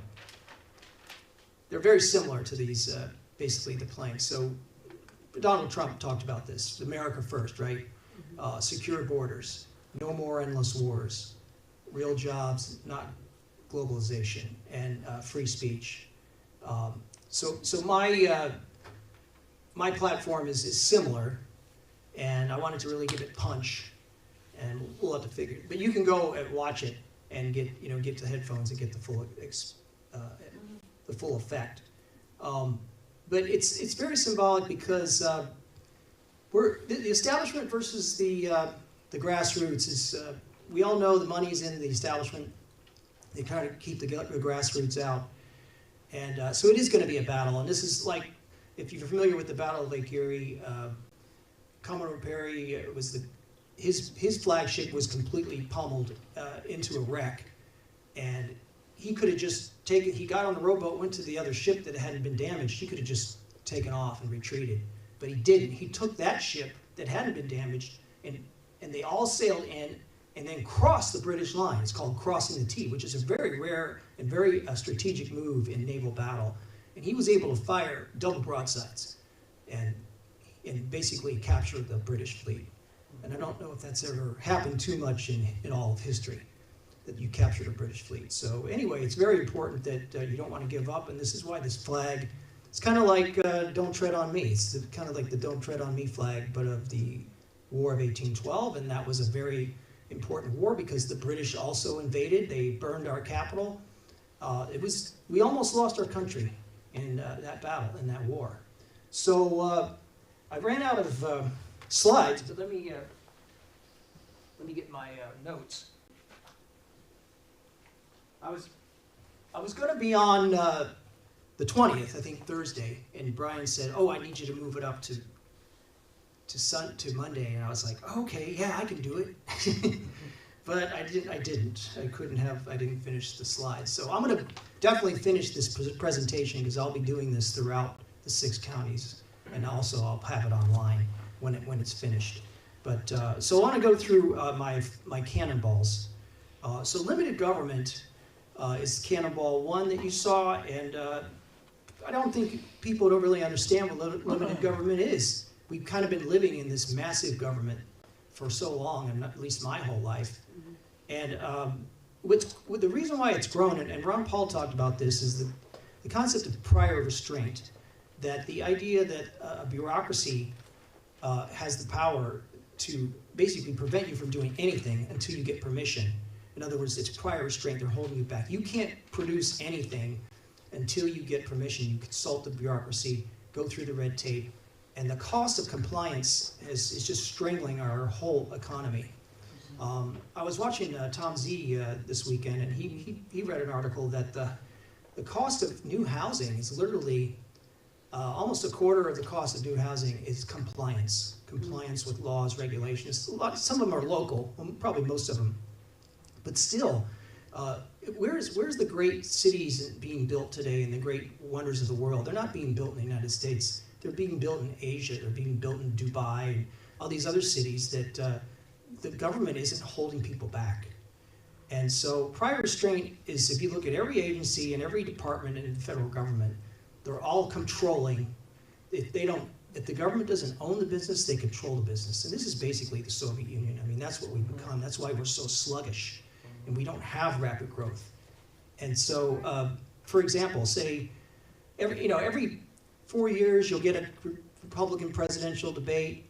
they're very similar to these, basically the planks. So Donald Trump talked about this, America first, right? Secure borders, no more endless wars, real jobs, not globalization, and free speech. So my platform is similar, and I wanted to really give it punch, and we'll have to figure it. But you can go and watch it and get the headphones and get the full effect. But it's very symbolic because the establishment versus the grassroots is. We all know the money's in the establishment. They kind of keep the grassroots out, and so it is going to be a battle. And this is like, if you're familiar with the Battle of Lake Erie, Commodore Perry was his flagship was completely pummeled into a wreck, and he could have just taken. He got on the rowboat, went to the other ship that hadn't been damaged. He could have just taken off and retreated, but he didn't. He took that ship that hadn't been damaged, and they all sailed in and then crossed the British line. It's called crossing the T, which is a very rare and very strategic move in naval battle. And he was able to fire double broadsides and basically capture the British fleet. And I don't know if that's ever happened too much in all of history, that you captured a British fleet. So anyway, it's very important that you don't want to give up, and this is why this flag, it's kind of like Don't Tread on Me. It's kind of like the Don't Tread on Me flag, but of the War of 1812, and that was a very important war because the British also invaded. They burned our capital. We almost lost our country in that battle, in that war. So I ran out of slides, but let me get my notes. I was going to be on the 20th, I think Thursday, and Brian said, "Oh, I need you to move it up to Monday," and I was like, "Okay, yeah, I can do it." But I didn't. I didn't finish the slides. So I'm going to definitely finish this presentation because I'll be doing this throughout the 6 counties, and also I'll have it online when it's finished. But so I want to go through my cannonballs. So limited government is cannonball 1 that you saw, and I don't think people don't really understand what limited government is. We've kind of been living in this massive government for so long, and at least my whole life. And with the reason why it's grown, and Ron Paul talked about this, is the concept of prior restraint, that the idea that a bureaucracy has the power to basically prevent you from doing anything until you get permission. In other words, it's prior restraint. They're holding you back. You can't produce anything until you get permission. You consult the bureaucracy, go through the red tape, and the cost of compliance is just strangling our whole economy. I was watching Tom Z this weekend, and he read an article that the cost of new housing is literally almost a quarter of the cost of new housing is compliance with laws, regulations. Some of them are local, probably most of them, but still, where's the great cities being built today and the great wonders of the world? They're not being built in the United States. They're being built in Asia, they're being built in Dubai, and all these other cities that the government isn't holding people back. And so prior restraint is, if you look at every agency and every department in the federal government, they're all controlling. If the government doesn't own the business, they control the business. And this is basically the Soviet Union. I mean, that's what we've become. That's why we're so sluggish, and we don't have rapid growth. And so, for example, say every 4 years, you'll get a Republican presidential debate,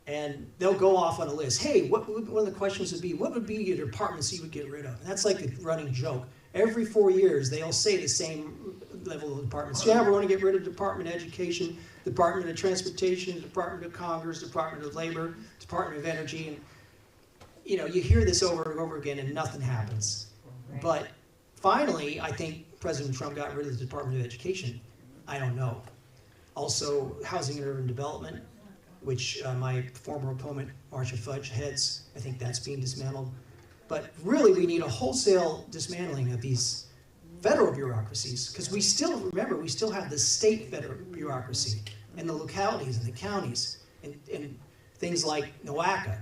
and they'll go off on a list. Hey, one of the questions would be, what would be your departments you would get rid of? And that's like a running joke. Every 4 years, they'll say the same level of departments. Yeah, we want to get rid of Department of Education, Department of Transportation, Department of Commerce, Department of Labor, Department of Energy, and you hear this over and over again, and nothing happens. But finally, I think President Trump got rid of the Department of Education. I don't know. Also, Housing and Urban Development, which my former opponent, Marcia Fudge, heads. I think that's being dismantled. But really, we need a wholesale dismantling of these federal bureaucracies, because we still have the state federal bureaucracy, and the localities and the counties, and things like NOACA.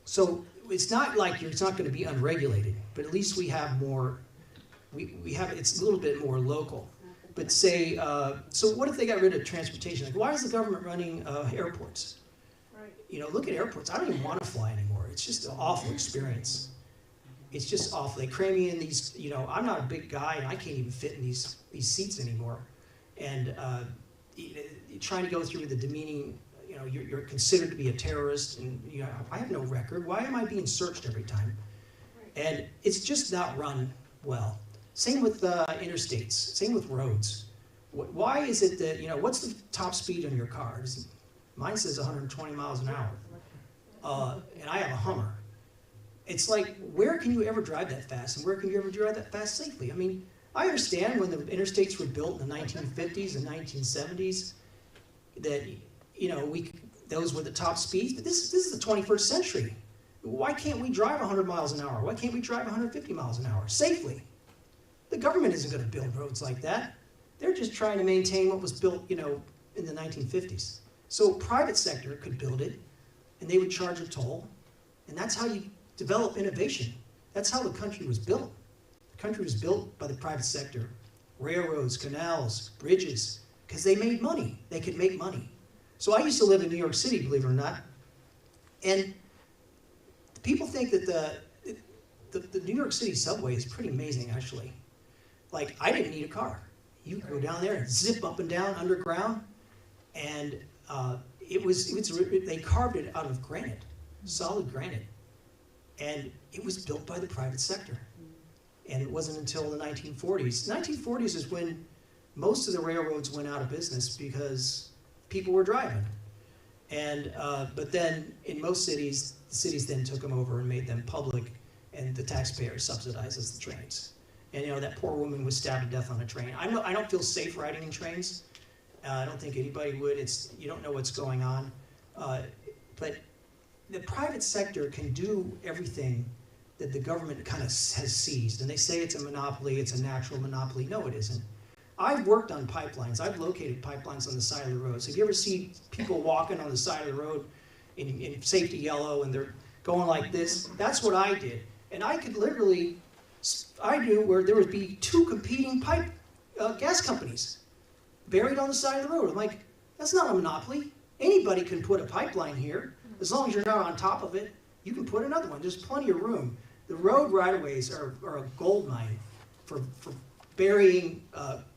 So it's not like it's not going to be unregulated, but at least we have more, it's a little bit more local. But say, so what if they got rid of transportation? Like, why is the government running airports? Right. Look at airports. I don't even want to fly anymore. It's just an awful experience. It's just awful. They cram me in these, you know, I'm not a big guy and I can't even fit in these seats anymore. And trying to go through the demeaning, you know, you're considered to be a terrorist, and you know, I have no record. Why am I being searched every time? And it's just not run well. Same with interstates, same with roads. Why is it that, you know, what's the top speed on your car? Mine says 120 miles an hour, and I have a Hummer. It's like, where can you ever drive that fast, and where can you ever drive that fast safely? I mean, I understand when the interstates were built in the 1950s and 1970s, that, you know, those were the top speeds, but this is the 21st century. Why can't we drive 100 miles an hour? Why can't we drive 150 miles an hour safely? The government isn't going to build roads like that. They're just trying to maintain what was built, you know, in the 1950s. So private sector could build it, and they would charge a toll, and that's how you develop innovation. That's how the country was built. The country was built by the private sector. Railroads, canals, bridges, because they made money. They could make money. So I used to live in New York City, believe it or not, and people think that the New York City subway is pretty amazing, actually. Like, I didn't need a car. You could go down there and zip up and down underground, and they carved it out of granite, solid granite, and it was built by the private sector. And it wasn't until the 1940s. 1940s is when most of the railroads went out of business because people were driving. And but then in most cities, the cities then took them over and made them public, and the taxpayer subsidizes the trains. And you know, that poor woman was stabbed to death on a train. I don't feel safe riding in trains. I don't think anybody would. You don't know what's going on. But the private sector can do everything that the government kind of has seized. And they say it's a monopoly, it's a natural monopoly. No, it isn't. I've worked on pipelines. I've located pipelines on the side of the roads. Have you ever seen people walking on the side of the road in safety yellow and they're going like this? That's what I did. And I could literally, I knew where there would be two competing gas companies buried on the side of the road. I'm like, that's not a monopoly. Anybody can put a pipeline here. As long as you're not on top of it, you can put another one. There's plenty of room. The road right-of-ways are a gold mine for burying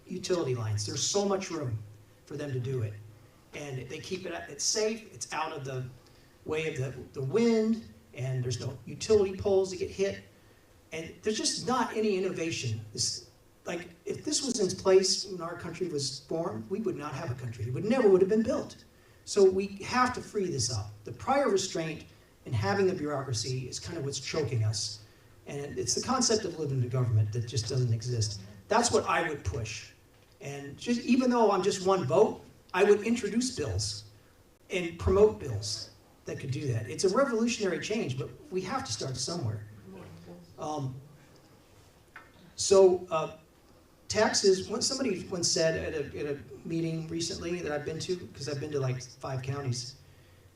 utility lines. There's so much room for them to do it. And they keep it's safe, it's out of the way of the wind, and there's no utility poles that get hit. And there's just not any innovation. Like, if this was in place when our country was formed, we would not have a country. It never would have been built. So we have to free this up. The prior restraint in having the bureaucracy is kind of what's choking us. And it's the concept of living in government that just doesn't exist. That's what I would push. And just, even though I'm just one vote, I would introduce bills and promote bills that could do that. It's a revolutionary change, but we have to start somewhere. Taxes, somebody once said at a meeting recently that I've been to, because I've been to like 5 counties,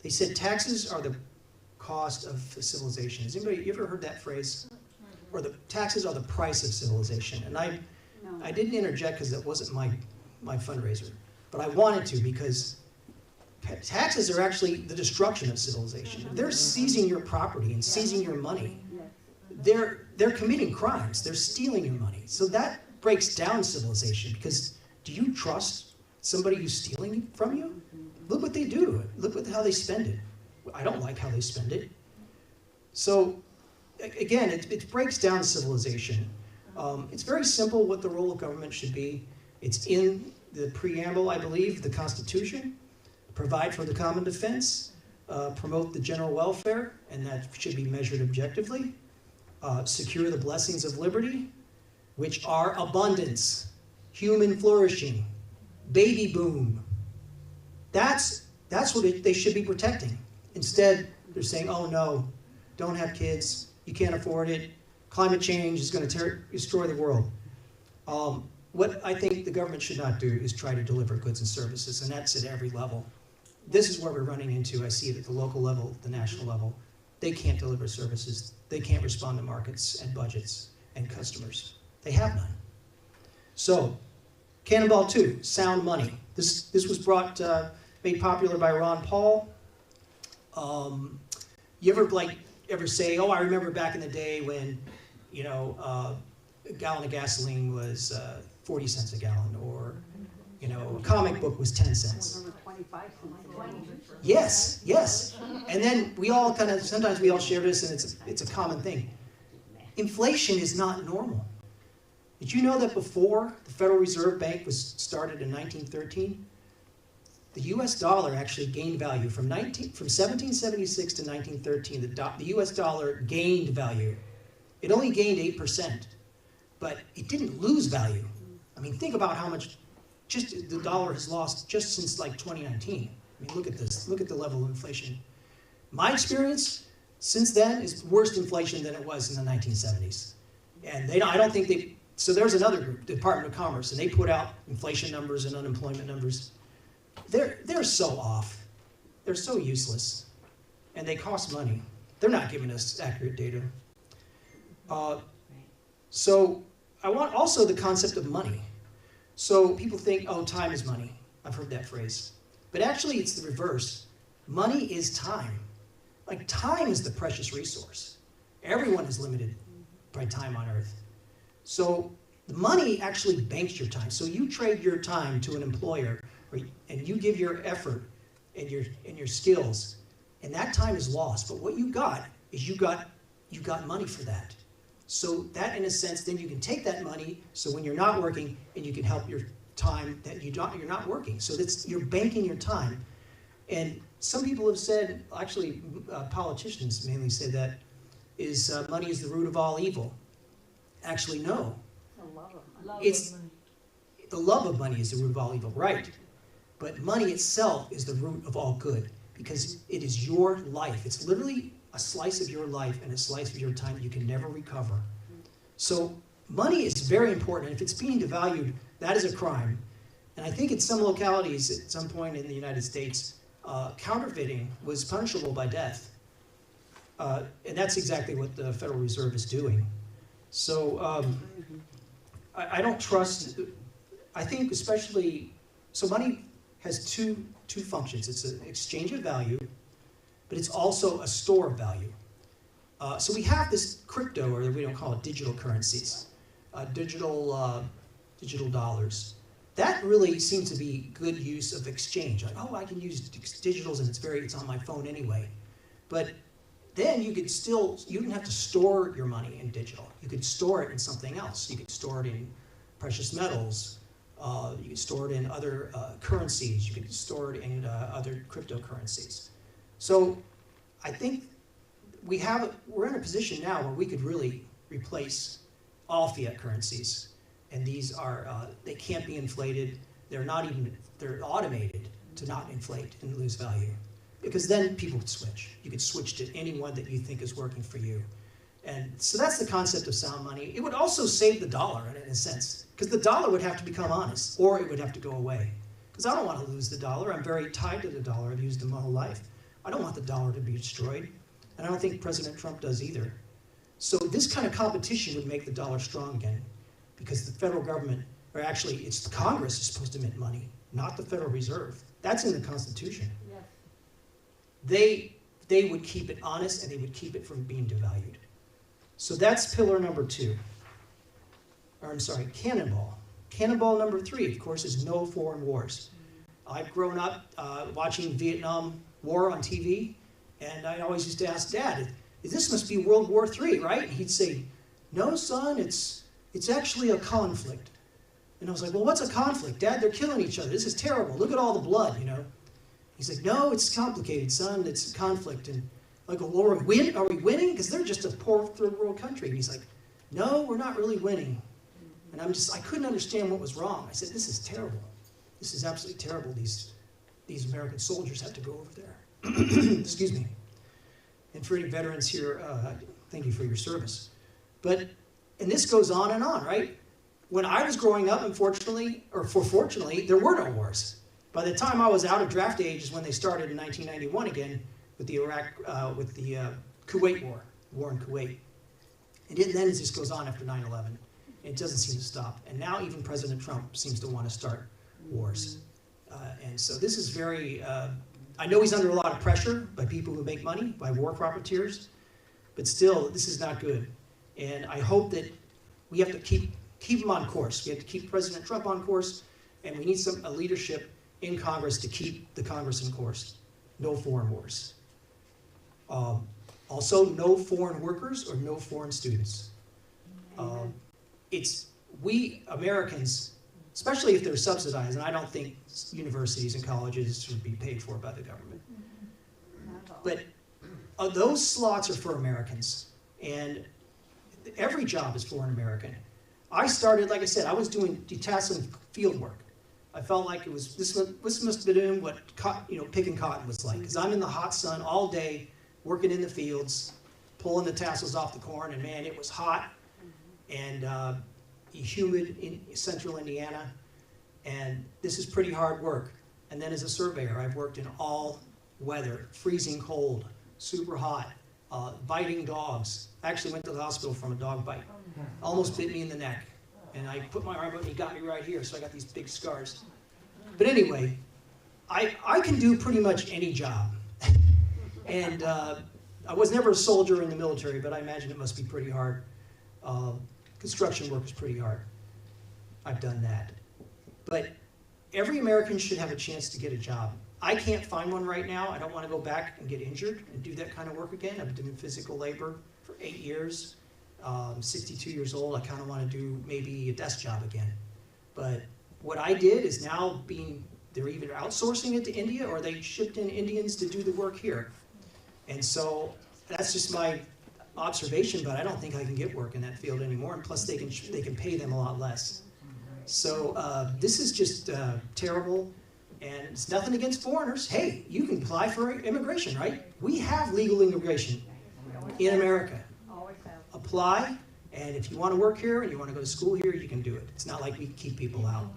they said taxes are the cost of civilization. Has anybody, you ever heard that phrase? Or the taxes are the price of civilization. And I didn't interject because that wasn't my fundraiser, but I wanted to, because taxes are actually the destruction of civilization. They're seizing your property and seizing your money. They're committing crimes. They're stealing your money. So that breaks down civilization, because do you trust somebody who's stealing from you? Look what they do. Look how they spend it. I don't like how they spend it. So again, it breaks down civilization. It's very simple what the role of government should be. It's in the preamble, I believe, the Constitution. Provide for the common defense, promote the general welfare, and that should be measured objectively. Secure the blessings of liberty, which are abundance, human flourishing, baby boom. That's what they should be protecting. Instead, they're saying, oh no, don't have kids, you can't afford it, climate change is going to destroy the world. What I think the government should not do is try to deliver goods and services, and that's at every level. This is where we're running into. I see it at the local level, the national level. They can't deliver services. They can't respond to markets and budgets and customers. They have none. So, Cannonball 2, sound money. This was made popular by Ron Paul. You ever say, oh, I remember back in the day when you know, a gallon of gasoline was 40 cents a gallon, or, you know, a comic book was 10 cents. 25 cents. Yes, yes. And then we all kind of, sometimes we all share this, and it's a common thing. Inflation is not normal. Did you know that before the Federal Reserve Bank was started in 1913, the U.S. dollar actually gained value from 1776 to 1913. The U.S. dollar gained value. It only gained 8%, but it didn't lose value. I mean, think about how much just the dollar has lost just since like 2019. I mean, look at this. Look at the level of inflation. My experience since then is worse inflation than it was in the 1970s. And I don't think they, so there's another group, the Department of Commerce, and they put out inflation numbers and unemployment numbers. They're so off. They're so useless. And they cost money. They're not giving us accurate data. So I want also the concept of money. So people think, oh, time is money. I've heard that phrase. But actually, it's the reverse. Money is time. Like, time is the precious resource. Everyone is limited by time on earth. So the money actually banks your time. So you trade your time to an employer, and you give your effort and your skills, and that time is lost. But what you got is you got money for that. So that, in a sense, then you can take that money, so when you're not working, and you can help your time that you're not working. So you're banking your time. And some people have said, actually politicians mainly say that, money is the root of all evil. Actually, no. It's the love of money is the root of all evil, right? But money itself is the root of all good, because it is your life. It's literally a slice of your life and a slice of your time that you can never recover. So money is very important. And if it's being devalued, that is a crime. And I think in some localities, at some point in the United States, counterfeiting was punishable by death. And that's exactly what the Federal Reserve is doing. So I don't trust, I think especially, so money has two functions. It's an exchange of value, but it's also a store of value. So we have this crypto, or we don't call it digital currencies, digital dollars. That really seems to be good use of exchange. Like, oh, I can use digitals and it's on my phone anyway. But then you didn't have to store your money in digital. You could store it in something else. You could store it in precious metals. You could store it in other currencies. You could store it in other cryptocurrencies. So I think we're in a position now where we could really replace all fiat currencies. And these they can't be inflated. They're automated to not inflate and lose value. Because then people would switch. You could switch to any one that you think is working for you. And so that's the concept of sound money. It would also save the dollar in a sense, because the dollar would have to become honest, or it would have to go away. Because I don't want to lose the dollar. I'm very tied to the dollar. I've used it my whole life. I don't want the dollar to be destroyed. And I don't think President Trump does either. So this kind of competition would make the dollar strong again, because the federal government, or actually it's the Congress is supposed to mint money, not the Federal Reserve. That's in the Constitution. They would keep it honest, and they would keep it from being devalued. So that's pillar number 2. Or I'm sorry, cannonball. Cannonball number 3, of course, is no foreign wars. I've grown up watching Vietnam War on TV, and I always used to ask Dad, this must be World War III, right? And he'd say, no, son, it's actually a conflict. And I was like, well, what's a conflict? Dad, they're killing each other. This is terrible. Look at all the blood, you know. He's like, no, it's complicated, son. It's a conflict. And I go, well, are we winning? Because they're just a poor third world country. And he's like, no, we're not really winning. And I couldn't understand what was wrong. I said, this is terrible. This is absolutely terrible. These American soldiers have to go over there. Excuse me. And for any veterans here, thank you for your service. And this goes on and on, right? When I was growing up, unfortunately, or fortunately, there were no wars. By the time I was out of draft age is when they started in 1991 again with the Kuwait war in Kuwait. And then it just goes on after 9/11. It doesn't seem to stop. And now even President Trump seems to want to start wars. And so this is very, I know he's under a lot of pressure by people who make money, by war profiteers, but still, this is not good. And I hope that we have to keep them on course. We have to keep President Trump on course, and we need a leadership in Congress to keep the Congress in course. No foreign wars. Also, no foreign workers or no foreign students. We Americans, especially if they're subsidized, and I don't think universities and colleges should be paid for by the government. But those slots are for Americans, and every job is for an American. I started, like I said, I was doing detasseling field work. I felt like it was, this must have been what picking cotton was like, because I'm in the hot sun all day, working in the fields, pulling the tassels off the corn, and man, it was hot and humid in central Indiana, and this is pretty hard work. And then as a surveyor, I've worked in all weather, freezing cold, super hot, biting dogs. I actually went to the hospital from a dog bite. Almost bit me in the neck. And I put my arm out and he got me right here, so I got these big scars. But anyway, I can do pretty much any job. And I was never a soldier in the military, but I imagine it must be pretty hard. Construction work is pretty hard. I've done that. But every American should have a chance to get a job. I can't find one right now. I don't want to go back and get injured and do that kind of work again. I've been doing physical labor for 8 years. 62 years old. I kind of want to do maybe a desk job again. But what I did is now they're either outsourcing it to India or they shipped in Indians to do the work here. And so that's just my observation, but I don't think I can get work in that field anymore. And plus they can pay them a lot less. So this is just terrible. And it's nothing against foreigners. Hey, you can apply for immigration, right? We have legal immigration in America. Apply, and if you want to work here and you want to go to school here, you can do it. It's not like we keep people out.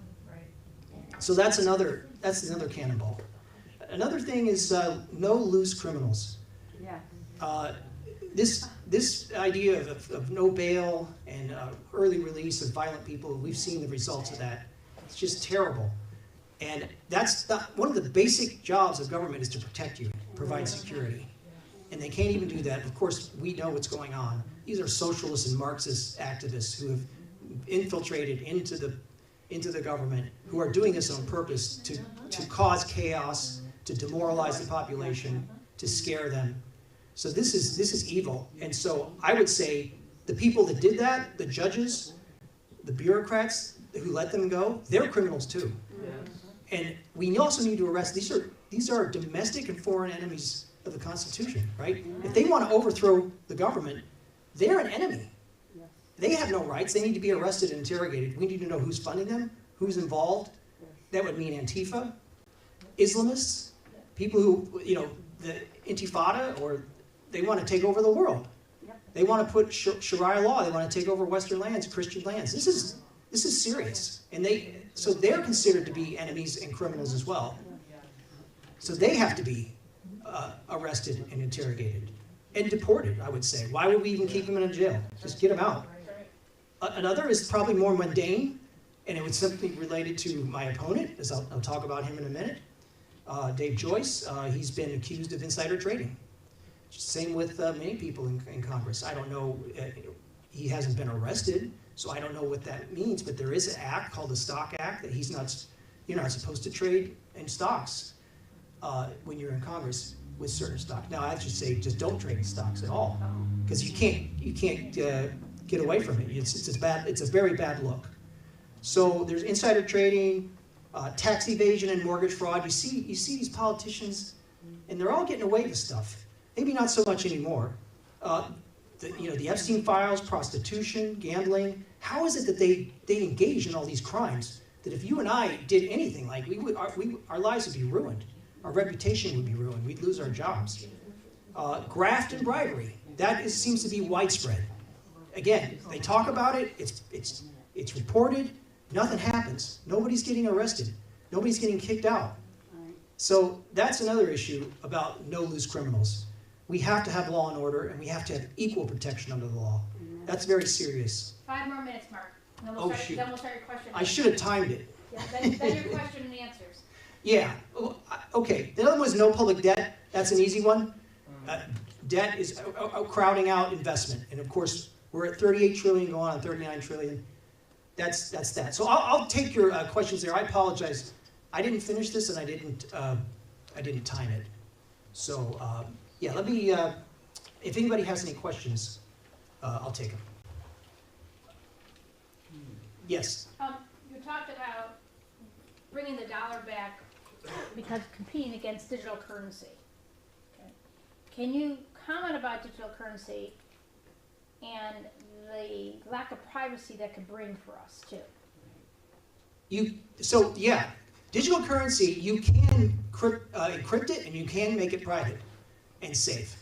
So that's another cannonball. Another thing is no loose criminals. This idea of no bail and early release of violent people, we've seen the results of that. It's just terrible. And that's one of the basic jobs of government is to protect you, provide security. And they can't even do that. Of course, we know what's going on. These are socialist and Marxist activists who have infiltrated into the government, who are doing this on purpose to cause chaos, to demoralize the population, to scare them. So this is evil. And so I would say the people that did that, the judges, the bureaucrats who let them go, they're criminals too. And we also need to arrest, these are domestic and foreign enemies of the Constitution, right? If they want to overthrow the government, they're an enemy. They have no rights. They need to be arrested and interrogated. We need to know who's funding them, who's involved. That would mean Antifa, Islamists, people who, the Intifada, or they want to take over the world. They want to put Sharia law. They want to take over Western lands, Christian lands. This is serious. And so they're considered to be enemies and criminals as well. So they have to be arrested and interrogated and deported, I would say. Why would we even keep them in a jail? Just get them out. Another is probably more mundane, and it was simply related to my opponent, as I'll talk about him in a minute. Dave Joyce, he's been accused of insider trading. Same with many people in Congress. I don't know, he hasn't been arrested, so I don't know what that means, but there is an act called the Stock Act that you're not supposed to trade in stocks when you're in Congress with certain stocks. Now I should say just don't trade in stocks at all, because you can't get away from it. It's a very bad look. So there's insider trading, tax evasion and mortgage fraud. You see these politicians, and they're all getting away with stuff. Maybe not so much anymore. The Epstein files, prostitution, gambling. How is it that they engage in all these crimes that if you and I did anything, like our lives would be ruined, our reputation would be ruined, we'd lose our jobs. Graft and bribery, seems to be widespread. Again, they talk about it, it's reported, nothing happens. Nobody's getting arrested. Nobody's getting kicked out. So that's another issue about no loose criminals. We have to have law and order, and we have to have equal protection under the law. That's very serious. 5 more minutes, Mark. Then Shoot. Then we'll start your question. I should have timed it. Yeah, then your question and answers. Yeah, okay. The other one was no public debt. That's an easy one. Debt is crowding out investment. And of course, We're at 38 trillion, going on 39 trillion. That's that. So I'll take your questions there. I apologize. I didn't finish this and I didn't time it. So yeah, let me, if anybody has any questions, I'll take them. Yes. You talked about bringing the dollar back because competing against digital currency. Okay. Can you comment about digital currency and the lack of privacy that could bring for us too? So yeah, digital currency, you can encrypt it and you can make it private and safe.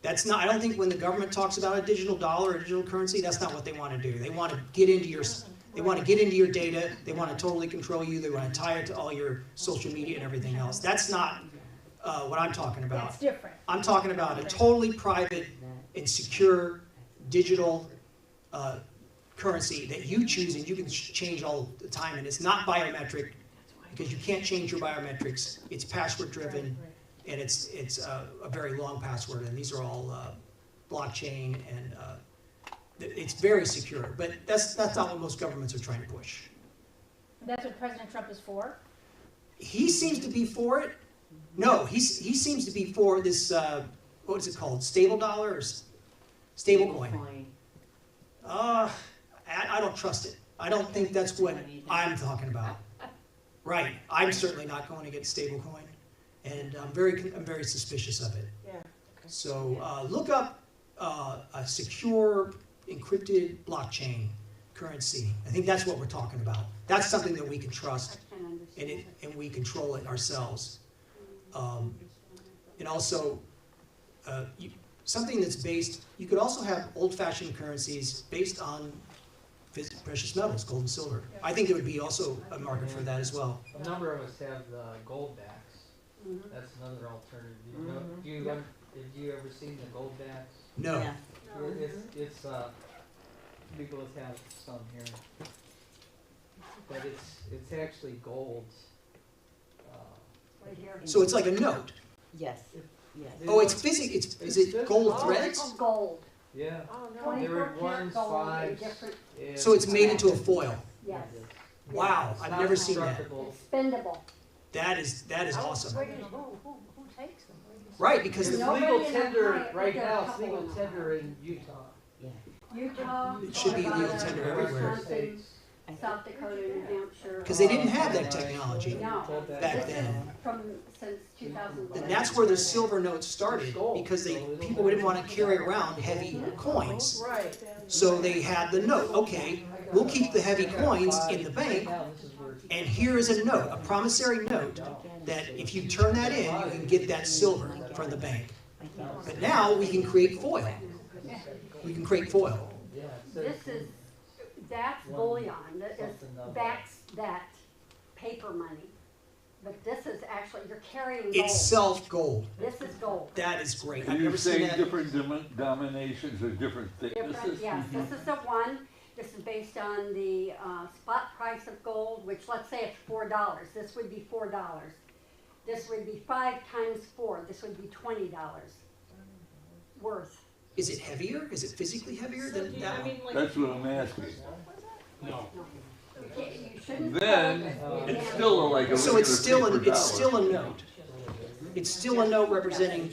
That's not, I don't think when the government talks about a digital dollar or digital currency, that's not what they want to do. They want to get into your data, they want to totally control you, they want to tie it to all your social media and everything else. That's not what I'm talking about. That's different. I'm talking about a totally private and secure digital currency that you choose and you can change all the time, and it's not biometric because you can't change your biometrics. It's password driven, and it's a very long password, and these are all blockchain, and it's very secure. But that's not what most governments are trying to push. That's what President Trump is for? He seems to be for it. No, he seems to be for this, what is it called, stable dollar or stable coin? I don't trust it. I don't think that's what I'm talking about. Right, I'm certainly not going to get stable coin, and I'm very suspicious of it. Yeah. Okay. So look up a secure encrypted blockchain currency. I think that's what we're talking about. That's something that we can trust, and we control it ourselves. And also, something that's based, you could also have old-fashioned currencies based on precious metals, gold and silver. I think there would be also a market for that as well. A number of us have gold backs. That's another alternative. Did you ever see the gold backs? No. Yeah. It's people have some here, but it's actually gold. Right here. So it's like a note. Yes, yes. Oh, it's physical. Is it gold threads? Gold. Yeah. Oh, no. There were 24 karat ones, gold in fives. different, So it's made into a foil. yes. Wow, I've never seen that. It's spendable. That is awesome. Who takes them? Right, because It's the, Nobody legal in tender Ohio- right there are a now. It's couple legal in tender in Utah. Utah. It should be legal Nevada, tender everywhere. Wisconsin, South Dakota, New Hampshire. because they didn't have that technology No. back This is then. since 2011. And that's where the silver notes started, because people didn't want to carry around heavy coins. Right. So they had the note. Okay, we'll keep the heavy coins in the bank, and here is a note, a promissory note, that if you turn that in, you can get that silver from the bank. But now we can create foil. We can create foil. That's bullion, backs that paper money. But this is actually, you're carrying gold. Itself gold. This is gold. That is great. Are I've you never seen saying that. different denominations or different Different, thicknesses? yes, this is the one, this is based on the spot price of gold, which let's say it's $4, this would be $4. This would be 5 times 4, this would be $20 worth. Is it heavier? Is it physically heavier So than do you, that I one? mean, like, That's what I'm asking. No. You shouldn't. Then, it's still like a So it's still regular paper dollar. a note. It's still a note representing,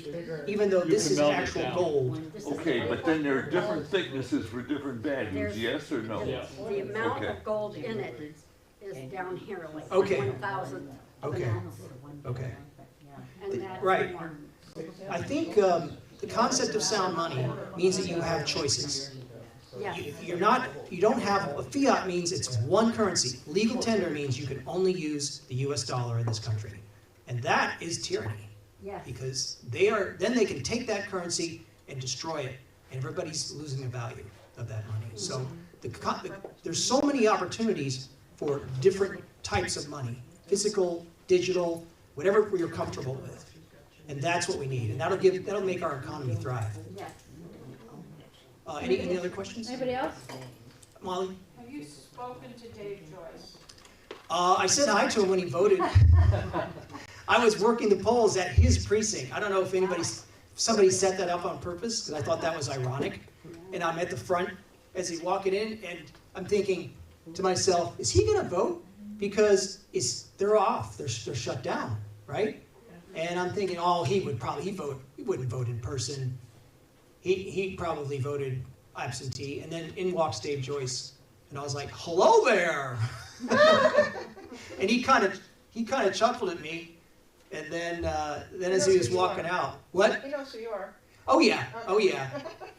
even though You this can is melt it actual down. gold. Okay, but then there are different thicknesses for different values, There's- yes or no? Yeah. The amount Okay. of gold in it is down here, like Okay. 1,000th of an Okay. ounce. Okay. And that's Right. the one. I think the concept of sound money means that you have choices. Yes. You don't have, a fiat means it's one currency. Legal tender means you can only use the US dollar in this country. And that is tyranny, Yes. because then they can take that currency and destroy it, and everybody's losing the value of that money. So there's so many opportunities for different types of money, physical, digital, whatever you're comfortable with. And that's what we need, and that'll make our economy thrive. Yes. Any other questions? Anybody else? Molly? Have you spoken to Dave Joyce? I said hi to him when he voted. I was working the polls at his precinct. I don't know if anybody somebody set that up on purpose, because I thought that was ironic. And I'm at the front as he's walking in, and I'm thinking to myself, is he gonna vote? Because they're off, they're shut down, right? And I'm thinking, oh, he wouldn't vote in person. He probably voted absentee. And then in walks Dave Joyce, and I was like, hello there. And he kind of chuckled at me, and then as he was walking out, what? He knows who you are. Oh yeah.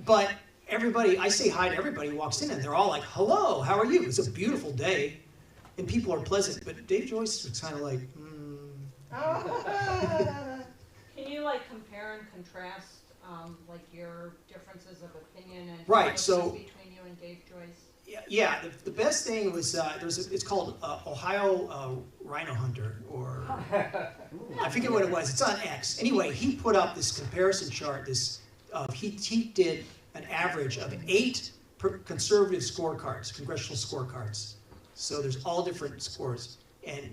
But everybody, I say hi to everybody who walks in, and they're all like, hello, how are you? It's a beautiful day, and people are pleasant. But Dave Joyce was kind of like, Can you like compare and contrast like your differences of opinion and Right, differences so- between you and Dave Joyce? Yeah, the best thing was it's called Ohio Rhino Hunter, or I forget what it was. It's on X. Anyway, he put up this comparison chart. He did an average of 8 conservative scorecards, congressional scorecards. So there's all different scores, and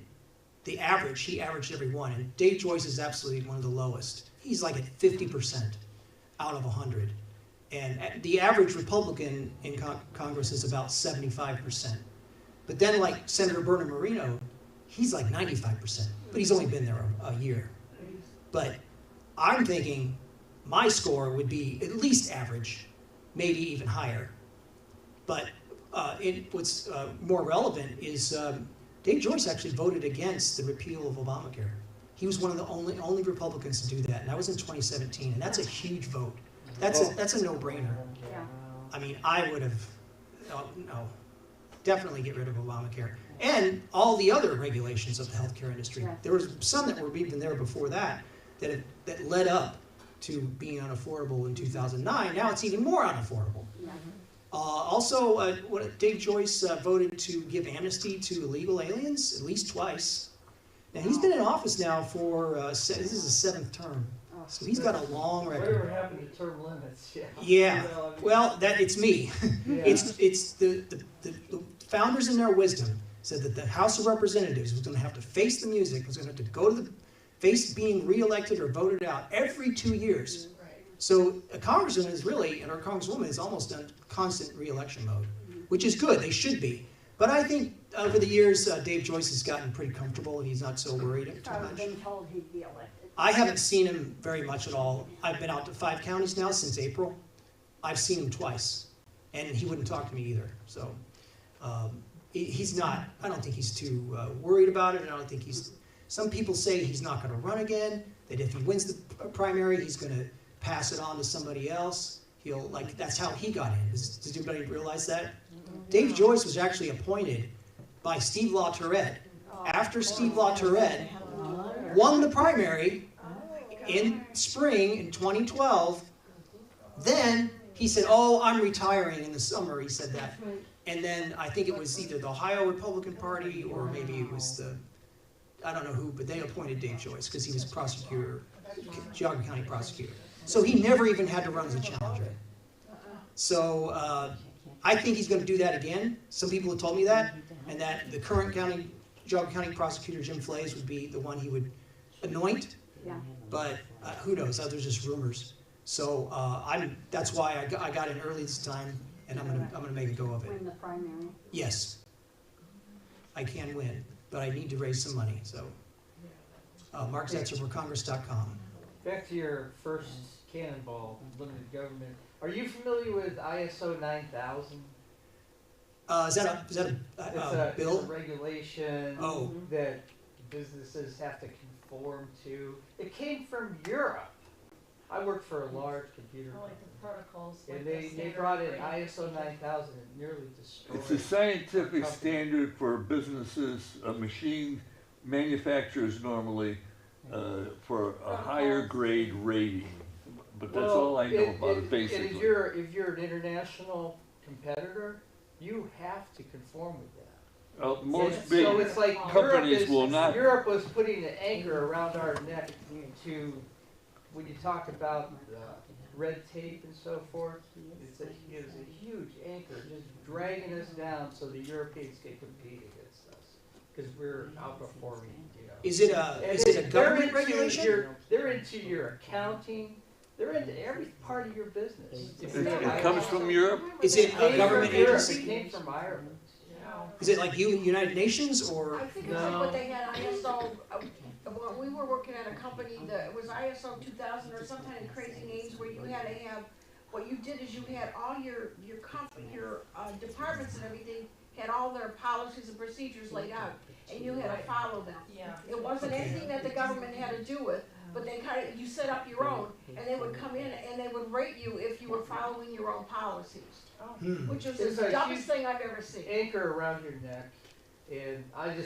the average, he averaged every one. And Dave Joyce is absolutely one of the lowest. He's like at 50% out of 100. And the average Republican in Congress is about 75%. But then like Senator Bernard Marino, he's like 95%, but he's only been there a year. But I'm thinking my score would be at least average, maybe even higher. But what's more relevant is Dave Joyce actually voted against the repeal of Obamacare. He was one of the only Republicans to do that, and that was in 2017, and that's a huge vote. That's a no-brainer. Yeah. I mean, I would have, no, definitely get rid of Obamacare. And all the other regulations of the healthcare industry. Yeah. There was some that were even there before that led up to being unaffordable in 2009. Now it's even more unaffordable. Yeah. Also, Dave Joyce voted to give amnesty to illegal aliens at least twice. Now, he's been in office now for, this is his 7th term. So he's got a long record. Whatever happened to term limits? Yeah. Yeah, You know, I mean- well, it's me. Yeah. It's the founders in their wisdom said that the House of Representatives was going to have to face the music, was going to have to go to face being reelected or voted out every 2 years. So a congressman is really, or a congresswoman is almost in constant reelection mode, which is good. They should be. But I think over the years, Dave Joyce has gotten pretty comfortable, and he's not so worried too I've much. been told he'd be elected. I haven't seen him very much at all. I've been out to 5 counties now since April. I've seen him twice, and he wouldn't talk to me either. So he's not, I don't think he's too worried about it. I don't think he's, some people say he's not going to run again, that if he wins the primary, he's going to pass it on to somebody else. He'll, like, that's how he got in. Does anybody realize that? Dave Joyce was actually appointed by Steve LaTourette. After Steve LaTourette won the primary in spring in 2012, then he said, oh, I'm retiring in the summer, he said that. And then I think it was either the Ohio Republican Party or maybe it was the, I don't know who, but they appointed Dave Joyce because he was prosecutor, Geauga County prosecutor. So he never even had to run as a challenger. So I think he's going to do that again. Some people have told me that, and that the current Geauga County prosecutor, Jim Flays, would be the one he would anoint. Yeah. But who knows? There's just rumors. So that's why I got in early this time, and I'm gonna make a go of it. Win the primary. Yes, I can win, but I need to raise some money. So Mark Zetzer for Congress.com. Back to your first cannonball, limited government. Are you familiar with ISO 9000? Is that a bill? It's a regulation that businesses have to conform to. It came from Europe. I worked for a large computer Or like company, the protocols. and like the they standard brought in operating ISO 9000 and nearly destroyed. It's a scientific our company. standard for businesses, machine manufacturers normally, for a higher grade rating. But that's all I know about it basically. And if you're an international competitor, you have to conform with that. Most big So it's like companies will not. Europe was putting an anchor around our neck to, when you talk about red tape and so forth, it was a huge anchor just dragging us down so the Europeans can compete against us because we're outperforming. You know. Is it a government regulation? They're into your accounting, They're into every part of your business. It comes from Europe? Is it a government agency? It came from Ireland. Is it like United Nations or? I think it's like what they had ISO, when we were working at a company that it was ISO 2000 or some kind of crazy names where you had to have, what you did is you had all your departments and everything had all their policies and procedures laid out, and you had to follow them. Yeah. It wasn't anything that the government had to do with, but they kind of, you set up your own, and they would come in and they would rate you if you were following your own policies, which was It's the a dumbest huge thing I've ever seen. Anchor around your neck, and I don't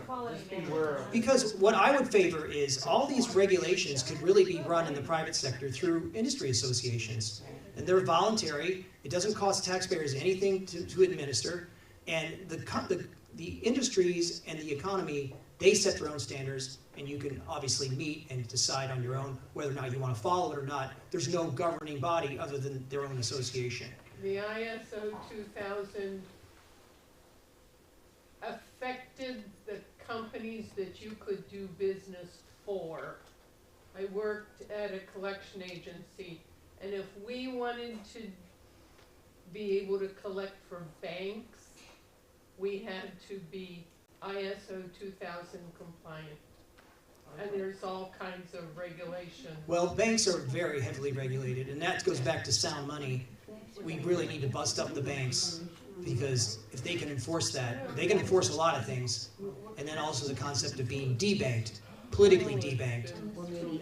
know, just beware of it. Because what I would favor is all these regulations could really be run in the private sector through industry associations. And they're voluntary, it doesn't cost taxpayers anything to administer, and the industries and the economy, they set their own standards, and you can obviously meet and decide on your own whether or not you want to follow it or not. There's no governing body other than their own association. The ISO 2000 affected the companies that you could do business for. I worked at a collection agency, and if we wanted to be able to collect from banks, we had to be ISO 2000 compliant. And there's all kinds of regulations. Well, banks are very heavily regulated, and that goes back to sound money. We really need to bust up the banks, because if they can enforce that, they can enforce a lot of things. And then also the concept of being debanked, politically debanked.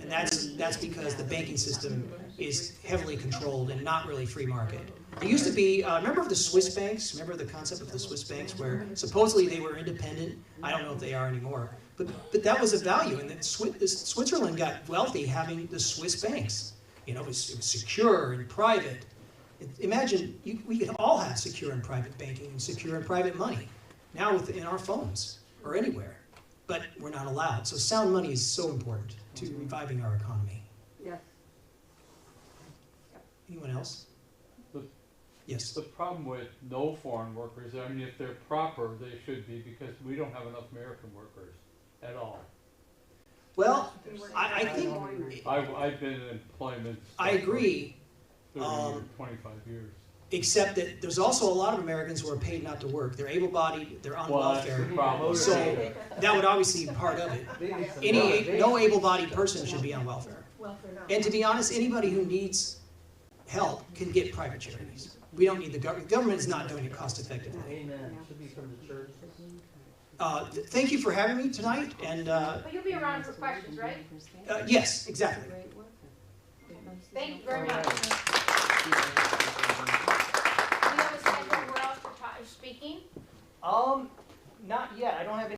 And that's because the banking system is heavily controlled and not really free market. There used to be, remember the Swiss banks? Remember the concept of the Swiss banks where supposedly they were independent? I don't know if they are anymore. But that was a value, and Switzerland got wealthy having the Swiss banks. You know, it was secure and private. Imagine, we could all have secure and private banking and secure and private money now in our phones or anywhere, but we're not allowed. So sound money is so important to reviving our economy. Yes. Anyone else? Yes. The problem with no foreign workers, I mean, if they're proper, they should be, because we don't have enough American workers at all. Well, I think I've been in employment. I agree. 25 years. Except that there's also a lot of Americans who are paid not to work. They're able-bodied, they're on Well, that's welfare. the problem. So that would obviously be part of it. No able-bodied person should be on welfare. And to be honest, anybody who needs help can get private charities. We don't need the government. The government is not doing it cost-effectively. Amen. Should be from the church. Thank you for having me tonight, and But you'll be around for questions, right? yes, exactly. Thank you very much. Do you have a schedule where else for speaking? Not yet. I don't have any